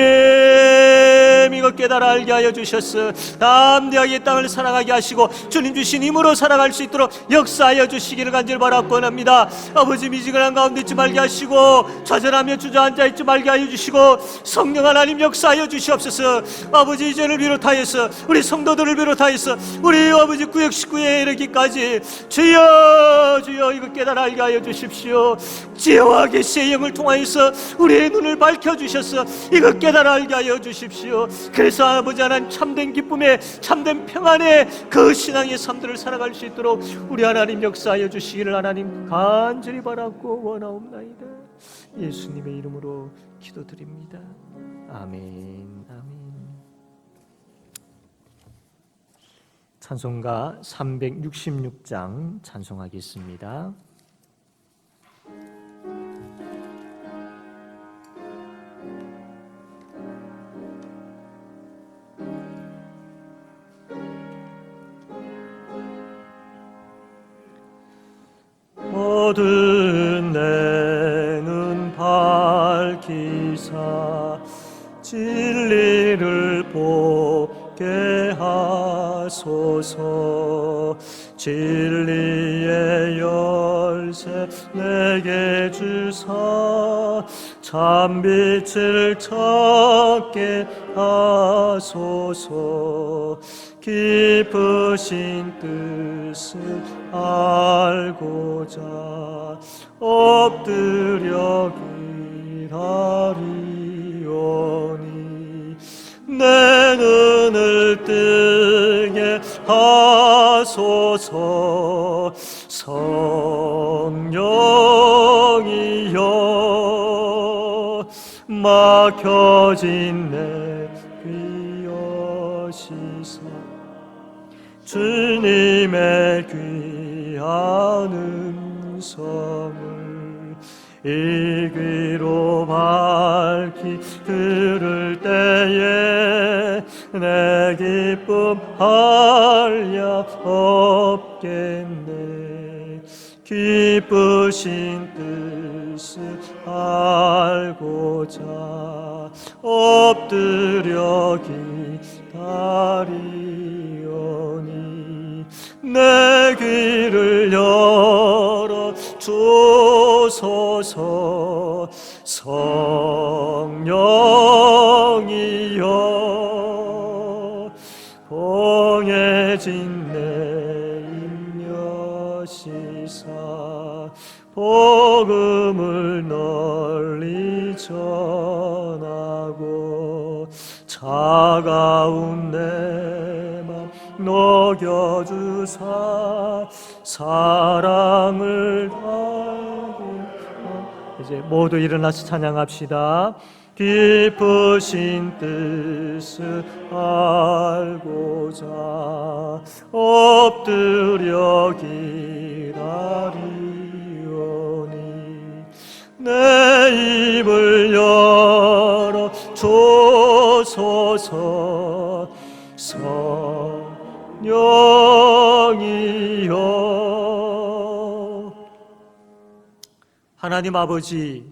이거 깨달아 알게 하여 주셨어. 담대하게 이 땅을 살아가게 하시고 주님 주신 힘으로 살아갈 수 있도록 역사하여 주시기를 간절히 바라옵나이다. 아버지, 미지근한 가운데 있지 말게 하시고 좌절하며 주저앉아 있지 말게 하여 주시고, 성령 하나님 역사하여 주시옵소서. 아버지, 이제를 비롯하여서 우리 성도들을 비롯하여서 우리 아버지 구역 식구에 이르기까지 주여 이거 깨달아 알게 하여 주십시오. 지혜와 계시의 영을 통하여서 우리의 눈을 밝혀주셔서 이거 깨달아 알게 하여 주십시오. 그래서 아버지 하나님, 참된 기쁨에 참된 평안에 그 신앙의 삶들을 살아갈 수 있도록 우리 하나님 역사하여 주시기를 하나님 간절히 바라고 원하옵나이다. 예수님의 이름으로 기도드립니다. 아멘. 찬송가 366장 찬송하겠습니다. 어두운 내 눈 밝히사 진리를 보게 하소서. 진리의 열쇠 내게 주사 참빛을 찾게 하소서. 깊으신 뜻을 알고자 엎드려 기다리오니 내 눈을 뜨게 하소서. 성령이여 막혀진 내 귀 여시사 주님의 귀한 음성을 이 귀로 밝히 들을 때에 내 기쁨 한량 없겠네. 기쁘신 뜻을 알고자 엎드려 기다리오니 내 귀를 열어 주소서. 성령이여 봉해진 내 인여시사 복음을 널리 전하고 차가운 내 맘 녹여주사 사랑을 달고. 이제 모두 일어나서 찬양합시다. 깊으신 뜻을 알고자 엎드려 기다리오니 내 입을 열어 주소서. 성령이여. 하나님 아버지,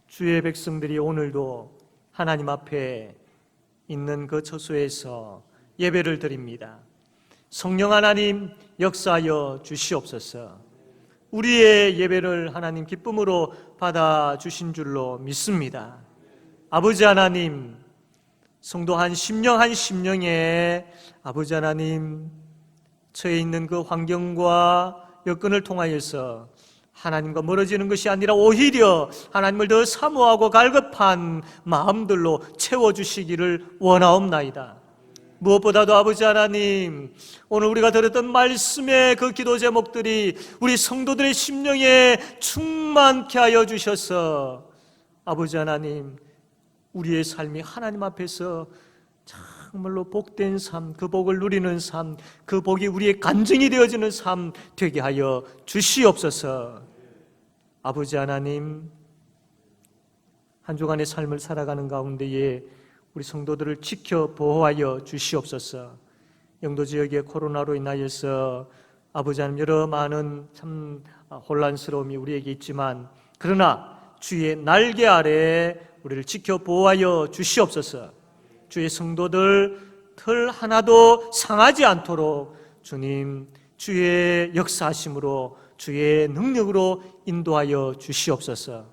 주의 백성들이 오늘도 하나님 앞에 있는 그 처소에서 예배를 드립니다. 성령 하나님 역사하여 주시옵소서. 우리의 예배를 하나님 기쁨으로 받아주신 줄로 믿습니다. 아버지 하나님, 성도 한 심령 한 심령에 아버지 하나님 처해 있는 그 환경과 여건을 통하여서 하나님과 멀어지는 것이 아니라 오히려 하나님을 더 사모하고 갈급한 마음들로 채워주시기를 원하옵나이다. 무엇보다도 아버지 하나님, 오늘 우리가 들었던 말씀의 그 기도 제목들이 우리 성도들의 심령에 충만케 하여 주셔서 아버지 하나님, 우리의 삶이 하나님 앞에서 정말로 복된 삶, 그 복을 누리는 삶, 그 복이 우리의 간증이 되어지는 삶 되게 하여 주시옵소서. 아버지 하나님, 한 주간의 삶을 살아가는 가운데에 우리 성도들을 지켜 보호하여 주시옵소서. 영도 지역의 코로나로 인하여서 아버지 하나님 여러 많은 참 혼란스러움이 우리에게 있지만 그러나 주의 날개 아래 우리를 지켜 보호하여 주시옵소서. 주의 성도들 털 하나도 상하지 않도록 주님 주의 역사하심으로 주의 능력으로 인도하여 주시옵소서.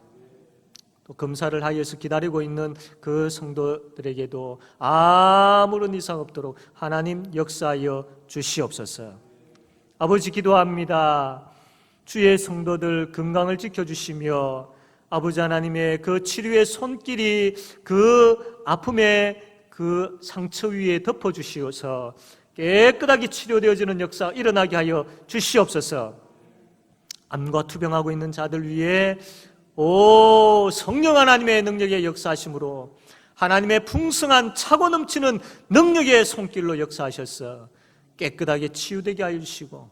또 검사를 하여서 기다리고 있는 그 성도들에게도 아무런 이상 없도록 하나님 역사하여 주시옵소서. 아버지 기도합니다. 주의 성도들 건강을 지켜주시며 아버지 하나님의 그 치료의 손길이 그 아픔의 그 상처 위에 덮어주시어서 깨끗하게 치료되어지는 역사 일어나게 하여 주시옵소서. 암과 투병하고 있는 자들 위에 오 성령 하나님의 능력의 역사하심으로 하나님의 풍성한 차고 넘치는 능력의 손길로 역사하셔서 깨끗하게 치유되게 하여 주시고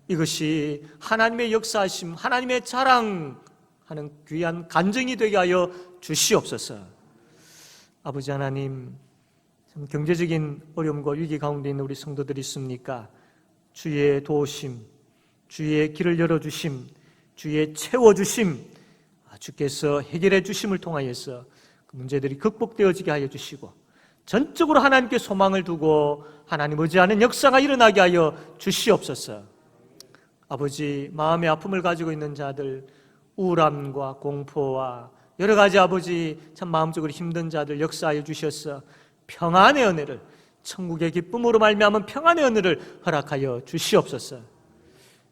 이것이 하나님의 역사하심, 하나님의 자랑하는 귀한 간증이 되게 하여 주시옵소서. 아버지 하나님, 참 경제적인 어려움과 위기 가운데 있는 우리 성도들이 있습니까? 주의 도우심, 주의 길을 열어주심, 주의 채워주심, 주께서 해결해 주심을 통하여서 그 문제들이 극복되어지게 하여 주시고 전적으로 하나님께 소망을 두고 하나님 의지하는 역사가 일어나게 하여 주시옵소서. 아버지, 마음의 아픔을 가지고 있는 자들, 우울함과 공포와 여러 가지 아버지 참 마음적으로 힘든 자들 역사하여 주셔서 평안의 은혜를, 천국의 기쁨으로 말미암은 평안의 은혜를 허락하여 주시옵소서.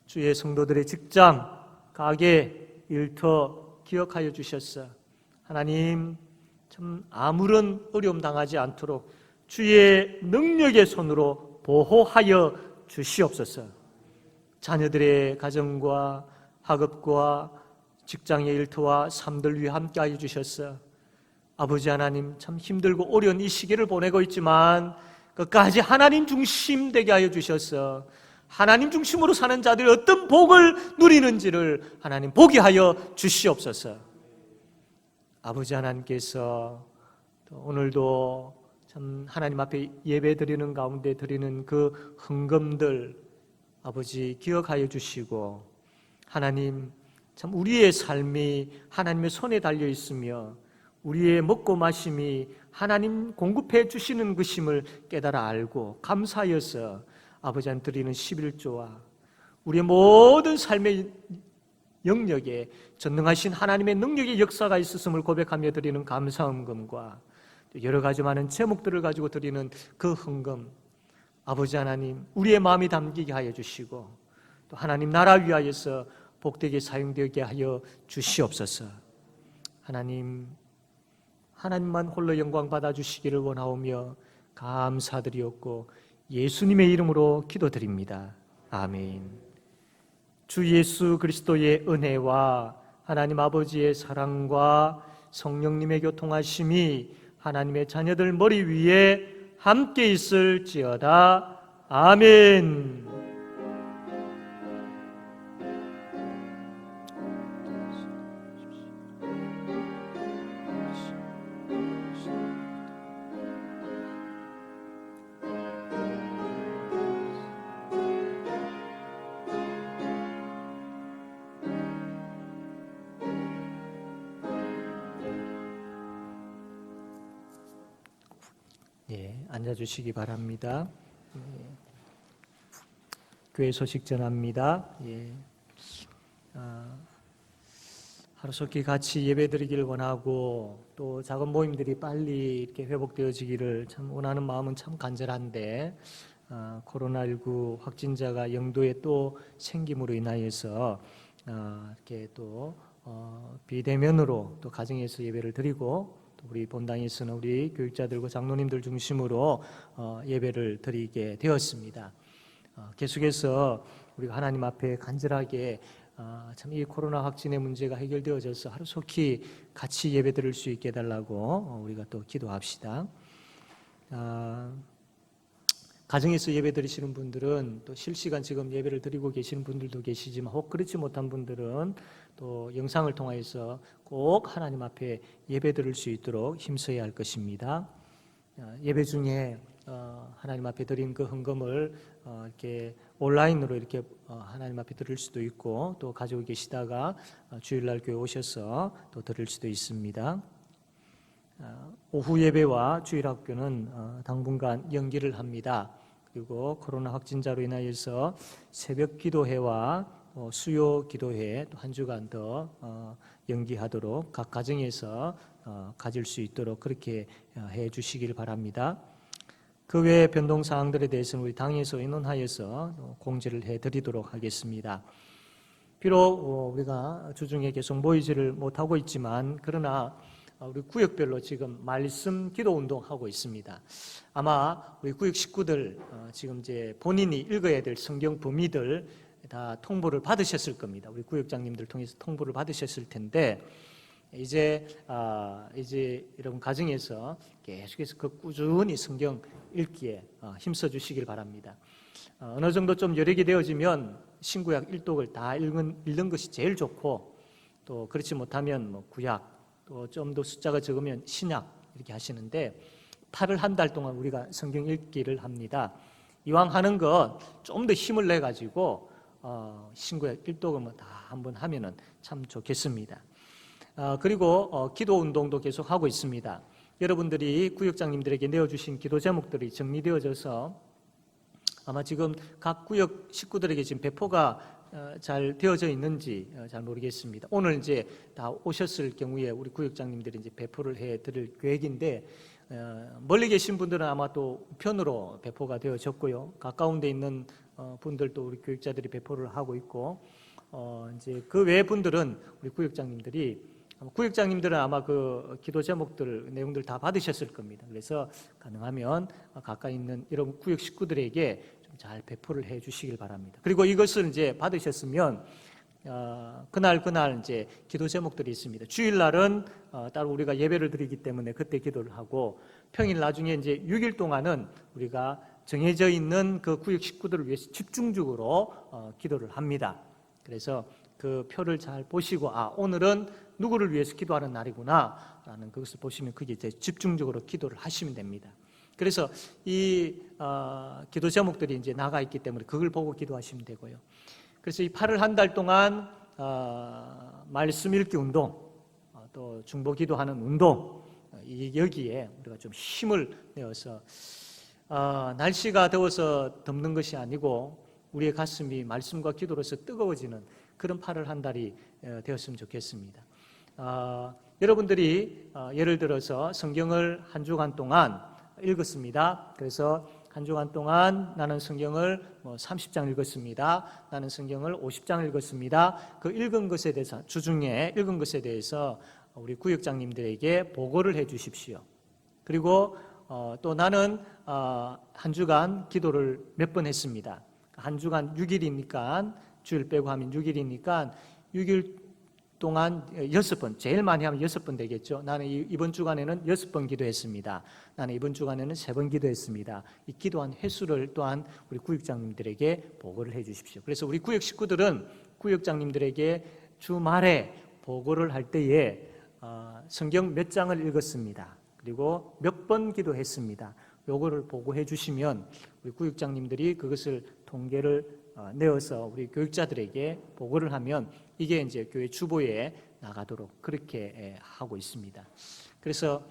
주의 성도들의 직장, 가게, 일터 기억하여 주셨어. 하나님, 참 아무런 어려움 당하지 않도록 주의 능력의 손으로 보호하여 주시옵소서. 자녀들의 가정과 학업과 직장의 일터와 삶들 위해 함께하여 주셨어. 아버지 하나님, 참 힘들고 어려운 이 시기를 보내고 있지만 끝까지 하나님 중심 되게 하여 주셔서 하나님 중심으로 사는 자들이 어떤 복을 누리는지를 하나님 보게 하여 주시옵소서. 아버지 하나님께서 오늘도 참 하나님 앞에 예배 드리는 가운데 드리는 그 헌금들 아버지 기억하여 주시고 하나님 참 우리의 삶이 하나님의 손에 달려 있으며 우리의 먹고 마심이 하나님 공급해 주시는 것임을 깨달아 알고 감사하여서 아버지한테 드리는 11조와 우리의 모든 삶의 영역에 전능하신 하나님의 능력의 역사가 있었음을 고백하며 드리는 감사헌금과 여러 가지 많은 제목들을 가지고 드리는 그 헌금, 아버지 하나님 우리의 마음이 담기게 하여 주시고 또 하나님 나라 위하여서 복되게 사용되게 하여 주시옵소서. 하나님만 홀로 영광 받아주시기를 원하오며 감사드리옵고 예수님의 이름으로 기도드립니다. 아멘. 주 예수 그리스도의 은혜와 하나님 아버지의 사랑과 성령님의 교통하심이 하나님의 자녀들 머리 위에 함께 있을지어다. 아멘. 예, 앉아주시기 바랍니다. 예, 교회 소식 전합니다. 예, 하루속히 같이 예배드리기를 원하고 또 작은 모임들이 빨리 이렇게 회복되어지기를 참 원하는 마음은 참 간절한데 코로나19 확진자가 영도에 또 생김으로 인하여서 이렇게 또 비대면으로 또 가정에서 예배를 드리고 또 우리 본당에서는 우리 교육자들과 장로님들 중심으로 예배를 드리게 되었습니다. 계속해서 우리가 하나님 앞에 간절하게 참 이 코로나 확진의 문제가 해결되어져서 하루속히 같이 예배 드릴 수 있게 해달라고 우리가 또 기도합시다. 가정에서 예배 드리시는 분들은 또 실시간 지금 예배를 드리고 계시는 분들도 계시지만 혹 그렇지 못한 분들은 또 영상을 통해서 꼭 하나님 앞에 예배 드릴 수 있도록 힘써야 할 것입니다. 예배 중에 하나님 앞에 드린 그 헌금을 이렇게 온라인으로 이렇게 하나님 앞에 드릴 수도 있고 또 가지고 계시다가 주일날 교회 오셔서 또 드릴 수도 있습니다. 오후 예배와 주일학교는 당분간 연기를 합니다. 그리고 코로나 확진자로 인하여서 새벽 기도회와 수요 기도회 또 한 주간 더 연기하도록 각 가정에서 가질 수 있도록 그렇게 해 주시길 바랍니다. 그 외의 변동 사항들에 대해서는 우리 당에서 의논하여서 공지를 해드리도록 하겠습니다. 비록 우리가 주중에 계속 모이지를 못하고 있지만 그러나 우리 구역별로 지금 말씀 기도 운동하고 있습니다. 아마 우리 구역 식구들 지금 이제 본인이 읽어야 될 성경 범위들 다 통보를 받으셨을 겁니다. 우리 구역장님들 통해서 통보를 받으셨을 텐데 이제 여러분 가정에서 계속해서 그 꾸준히 성경 읽기에 힘써 주시길 바랍니다. 어느 정도 좀 여력이 되어지면 신구약 1독을 다 읽는 것이 제일 좋고 또 그렇지 못하면 뭐 구약 또 좀 더 숫자가 적으면 신약 이렇게 하시는데 8을 한 달 동안 우리가 성경 읽기를 합니다. 이왕 하는 것 좀 더 힘을 내 가지고 신구약 1독을 다 한번 하면은 참 좋겠습니다. 그리고 기도 운동도 계속 하고 있습니다. 여러분들이 구역장님들에게 내어주신 기도 제목들이 정리되어져서 아마 지금 각 구역 식구들에게 지금 배포가 잘 되어져 있는지 잘 모르겠습니다. 오늘 이제 다 오셨을 경우에 우리 구역장님들이 이제 배포를 해 드릴 계획인데 멀리 계신 분들은 아마 또 우편으로 배포가 되어졌고요. 가까운 데 있는 분들도 우리 교육자들이 배포를 하고 있고 이제 그 외의 분들은 우리 구역장님들은 아마 그 기도 제목들 내용들 다 받으셨을 겁니다. 그래서 가능하면 가까이 있는 이런 구역 식구들에게 좀 잘 배포를 해 주시길 바랍니다. 그리고 이것을 이제 받으셨으면 그날 이제 기도 제목들이 있습니다. 주일날은 따로 우리가 예배를 드리기 때문에 그때 기도를 하고 평일 나중에 이제 6일 동안은 우리가 정해져 있는 그 구역 식구들을 위해서 집중적으로 기도를 합니다. 그래서 그 표를 잘 보시고 오늘은 누구를 위해서 기도하는 날이구나 라는 그것을 보시면 그게 이제 집중적으로 기도를 하시면 됩니다. 그래서 이 기도 제목들이 이제 나가 있기 때문에 그걸 보고 기도하시면 되고요. 그래서 이 8을 한 달 동안 말씀 읽기 운동 또 중보 기도하는 운동 여기에 우리가 좀 힘을 내어서 날씨가 더워서 덮는 것이 아니고 우리의 가슴이 말씀과 기도로서 뜨거워지는 그런 8을 한 달이 되었으면 좋겠습니다. 여러분들이 예를 들어서 성경을 한 주간 동안 읽었습니다. 그래서 한 주간 동안 나는 성경을 30장 읽었습니다. 나는 성경을 50장 읽었습니다. 그 읽은 것에 대해서 주중에 읽은 것에 대해서 우리 구역장님들에게 보고를 해 주십시오. 그리고 또 나는 한 주간 기도를 몇 번 했습니다. 한 주간 6일이니까 주일 빼고 하면 6일이니까 6일 동안 6번, 제일 많이 하면 6번 되겠죠. 나는 이번 주간에는 6번 기도했습니다. 나는 이번 주간에는 3번 기도했습니다. 이 기도한 횟수를 또한 우리 구역장님들에게 보고를 해 주십시오. 그래서 우리 구역 식구들은 구역장님들에게 주말에 보고를 할 때에 성경 몇 장을 읽었습니다. 그리고 몇 번 기도했습니다. 요거를 보고해 주시면 우리 구역장님들이 그것을 통계를 내어서 우리 교육자들에게 보고를 하면 이게 이제 교회 주보에 나가도록 그렇게 하고 있습니다. 그래서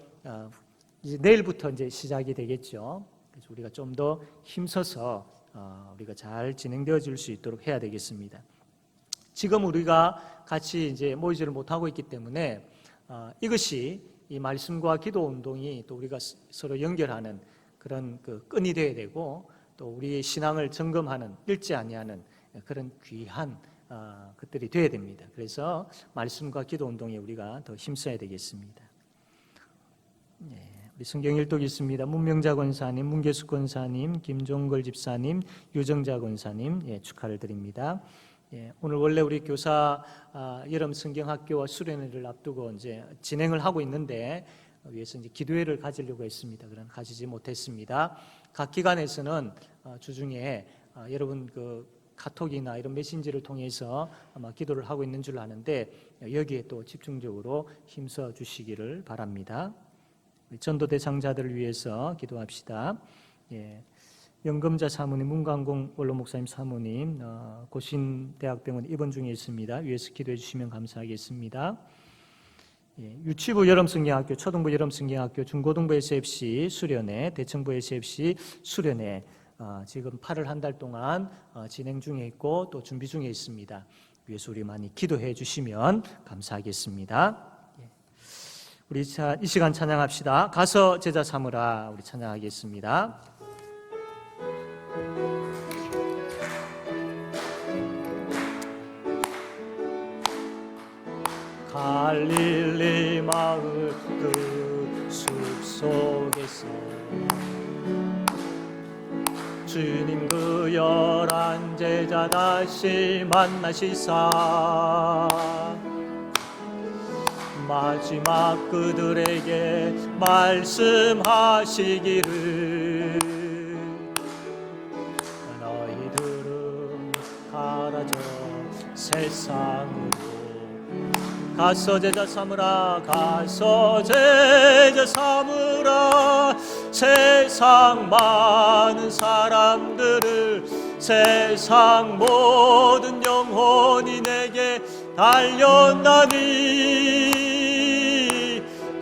이제 내일부터 이제 시작이 되겠죠. 그래서 우리가 좀 더 힘써서 우리가 잘 진행되어질 수 있도록 해야 되겠습니다. 지금 우리가 같이 이제 모이지를 못하고 있기 때문에 이것이 이 말씀과 기도 운동이 또 우리가 서로 연결하는 그런 그 끈이 되어야 되고, 또 우리의 신앙을 점검하는, 잃지 아니하는 그런 귀한 것들이 되어야 됩니다. 그래서 말씀과 기도 운동에 우리가 더 힘써야 되겠습니다. 우리 성경 일독 있습니다. 문명자 권사님, 문계숙 권사님, 김종걸 집사님, 유정자 권사님, 축하를 드립니다. 오늘 원래 우리 교사 여름 성경학교와 수련회를 앞두고 이제 진행을 하고 있는데, 위해서 이제 기도회를 가지려고 했습니다. 그러나 가지지 못했습니다. 각 기관에서는 주중에 여러분 그 카톡이나 이런 메신저를 통해서 아마 기도를 하고 있는 줄 아는데, 여기에 또 집중적으로 힘써 주시기를 바랍니다. 전도 대상자들을 위해서 기도합시다. 영검자 사모님, 문광공 원로 목사님 사모님, 고신대학병원 입원 중에 있습니다. 위에서 기도해 주시면 감사하겠습니다. 유치부 여름성경학교, 초등부 여름성경학교, 중고등부 SFC 수련회, 대청부 SFC 수련회 지금 8월 한 달 동안 진행 중에 있고 또 준비 중에 있습니다. 위에서 우리 많이 기도해 주시면 감사하겠습니다. 우리 이 시간 찬양합시다. 가서 제자 삼으라. 우리 찬양하겠습니다. 갈릴리 마을 그 숲속에서 주님 그 11 제자 다시 만나시사 마지막 그들에게 말씀하시기를 너희들은 가라져 세상으로 가서 제자 삼으라. 가서 제자 삼으라. 세상 많은 사람들을, 세상 모든 영혼이 내게 달렸나니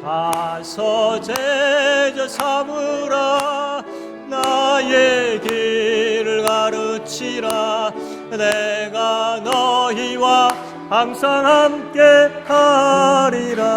가서 제자 삼으라. 나의 길을 가르치라. 내가 너희와 항상 함께 하리라.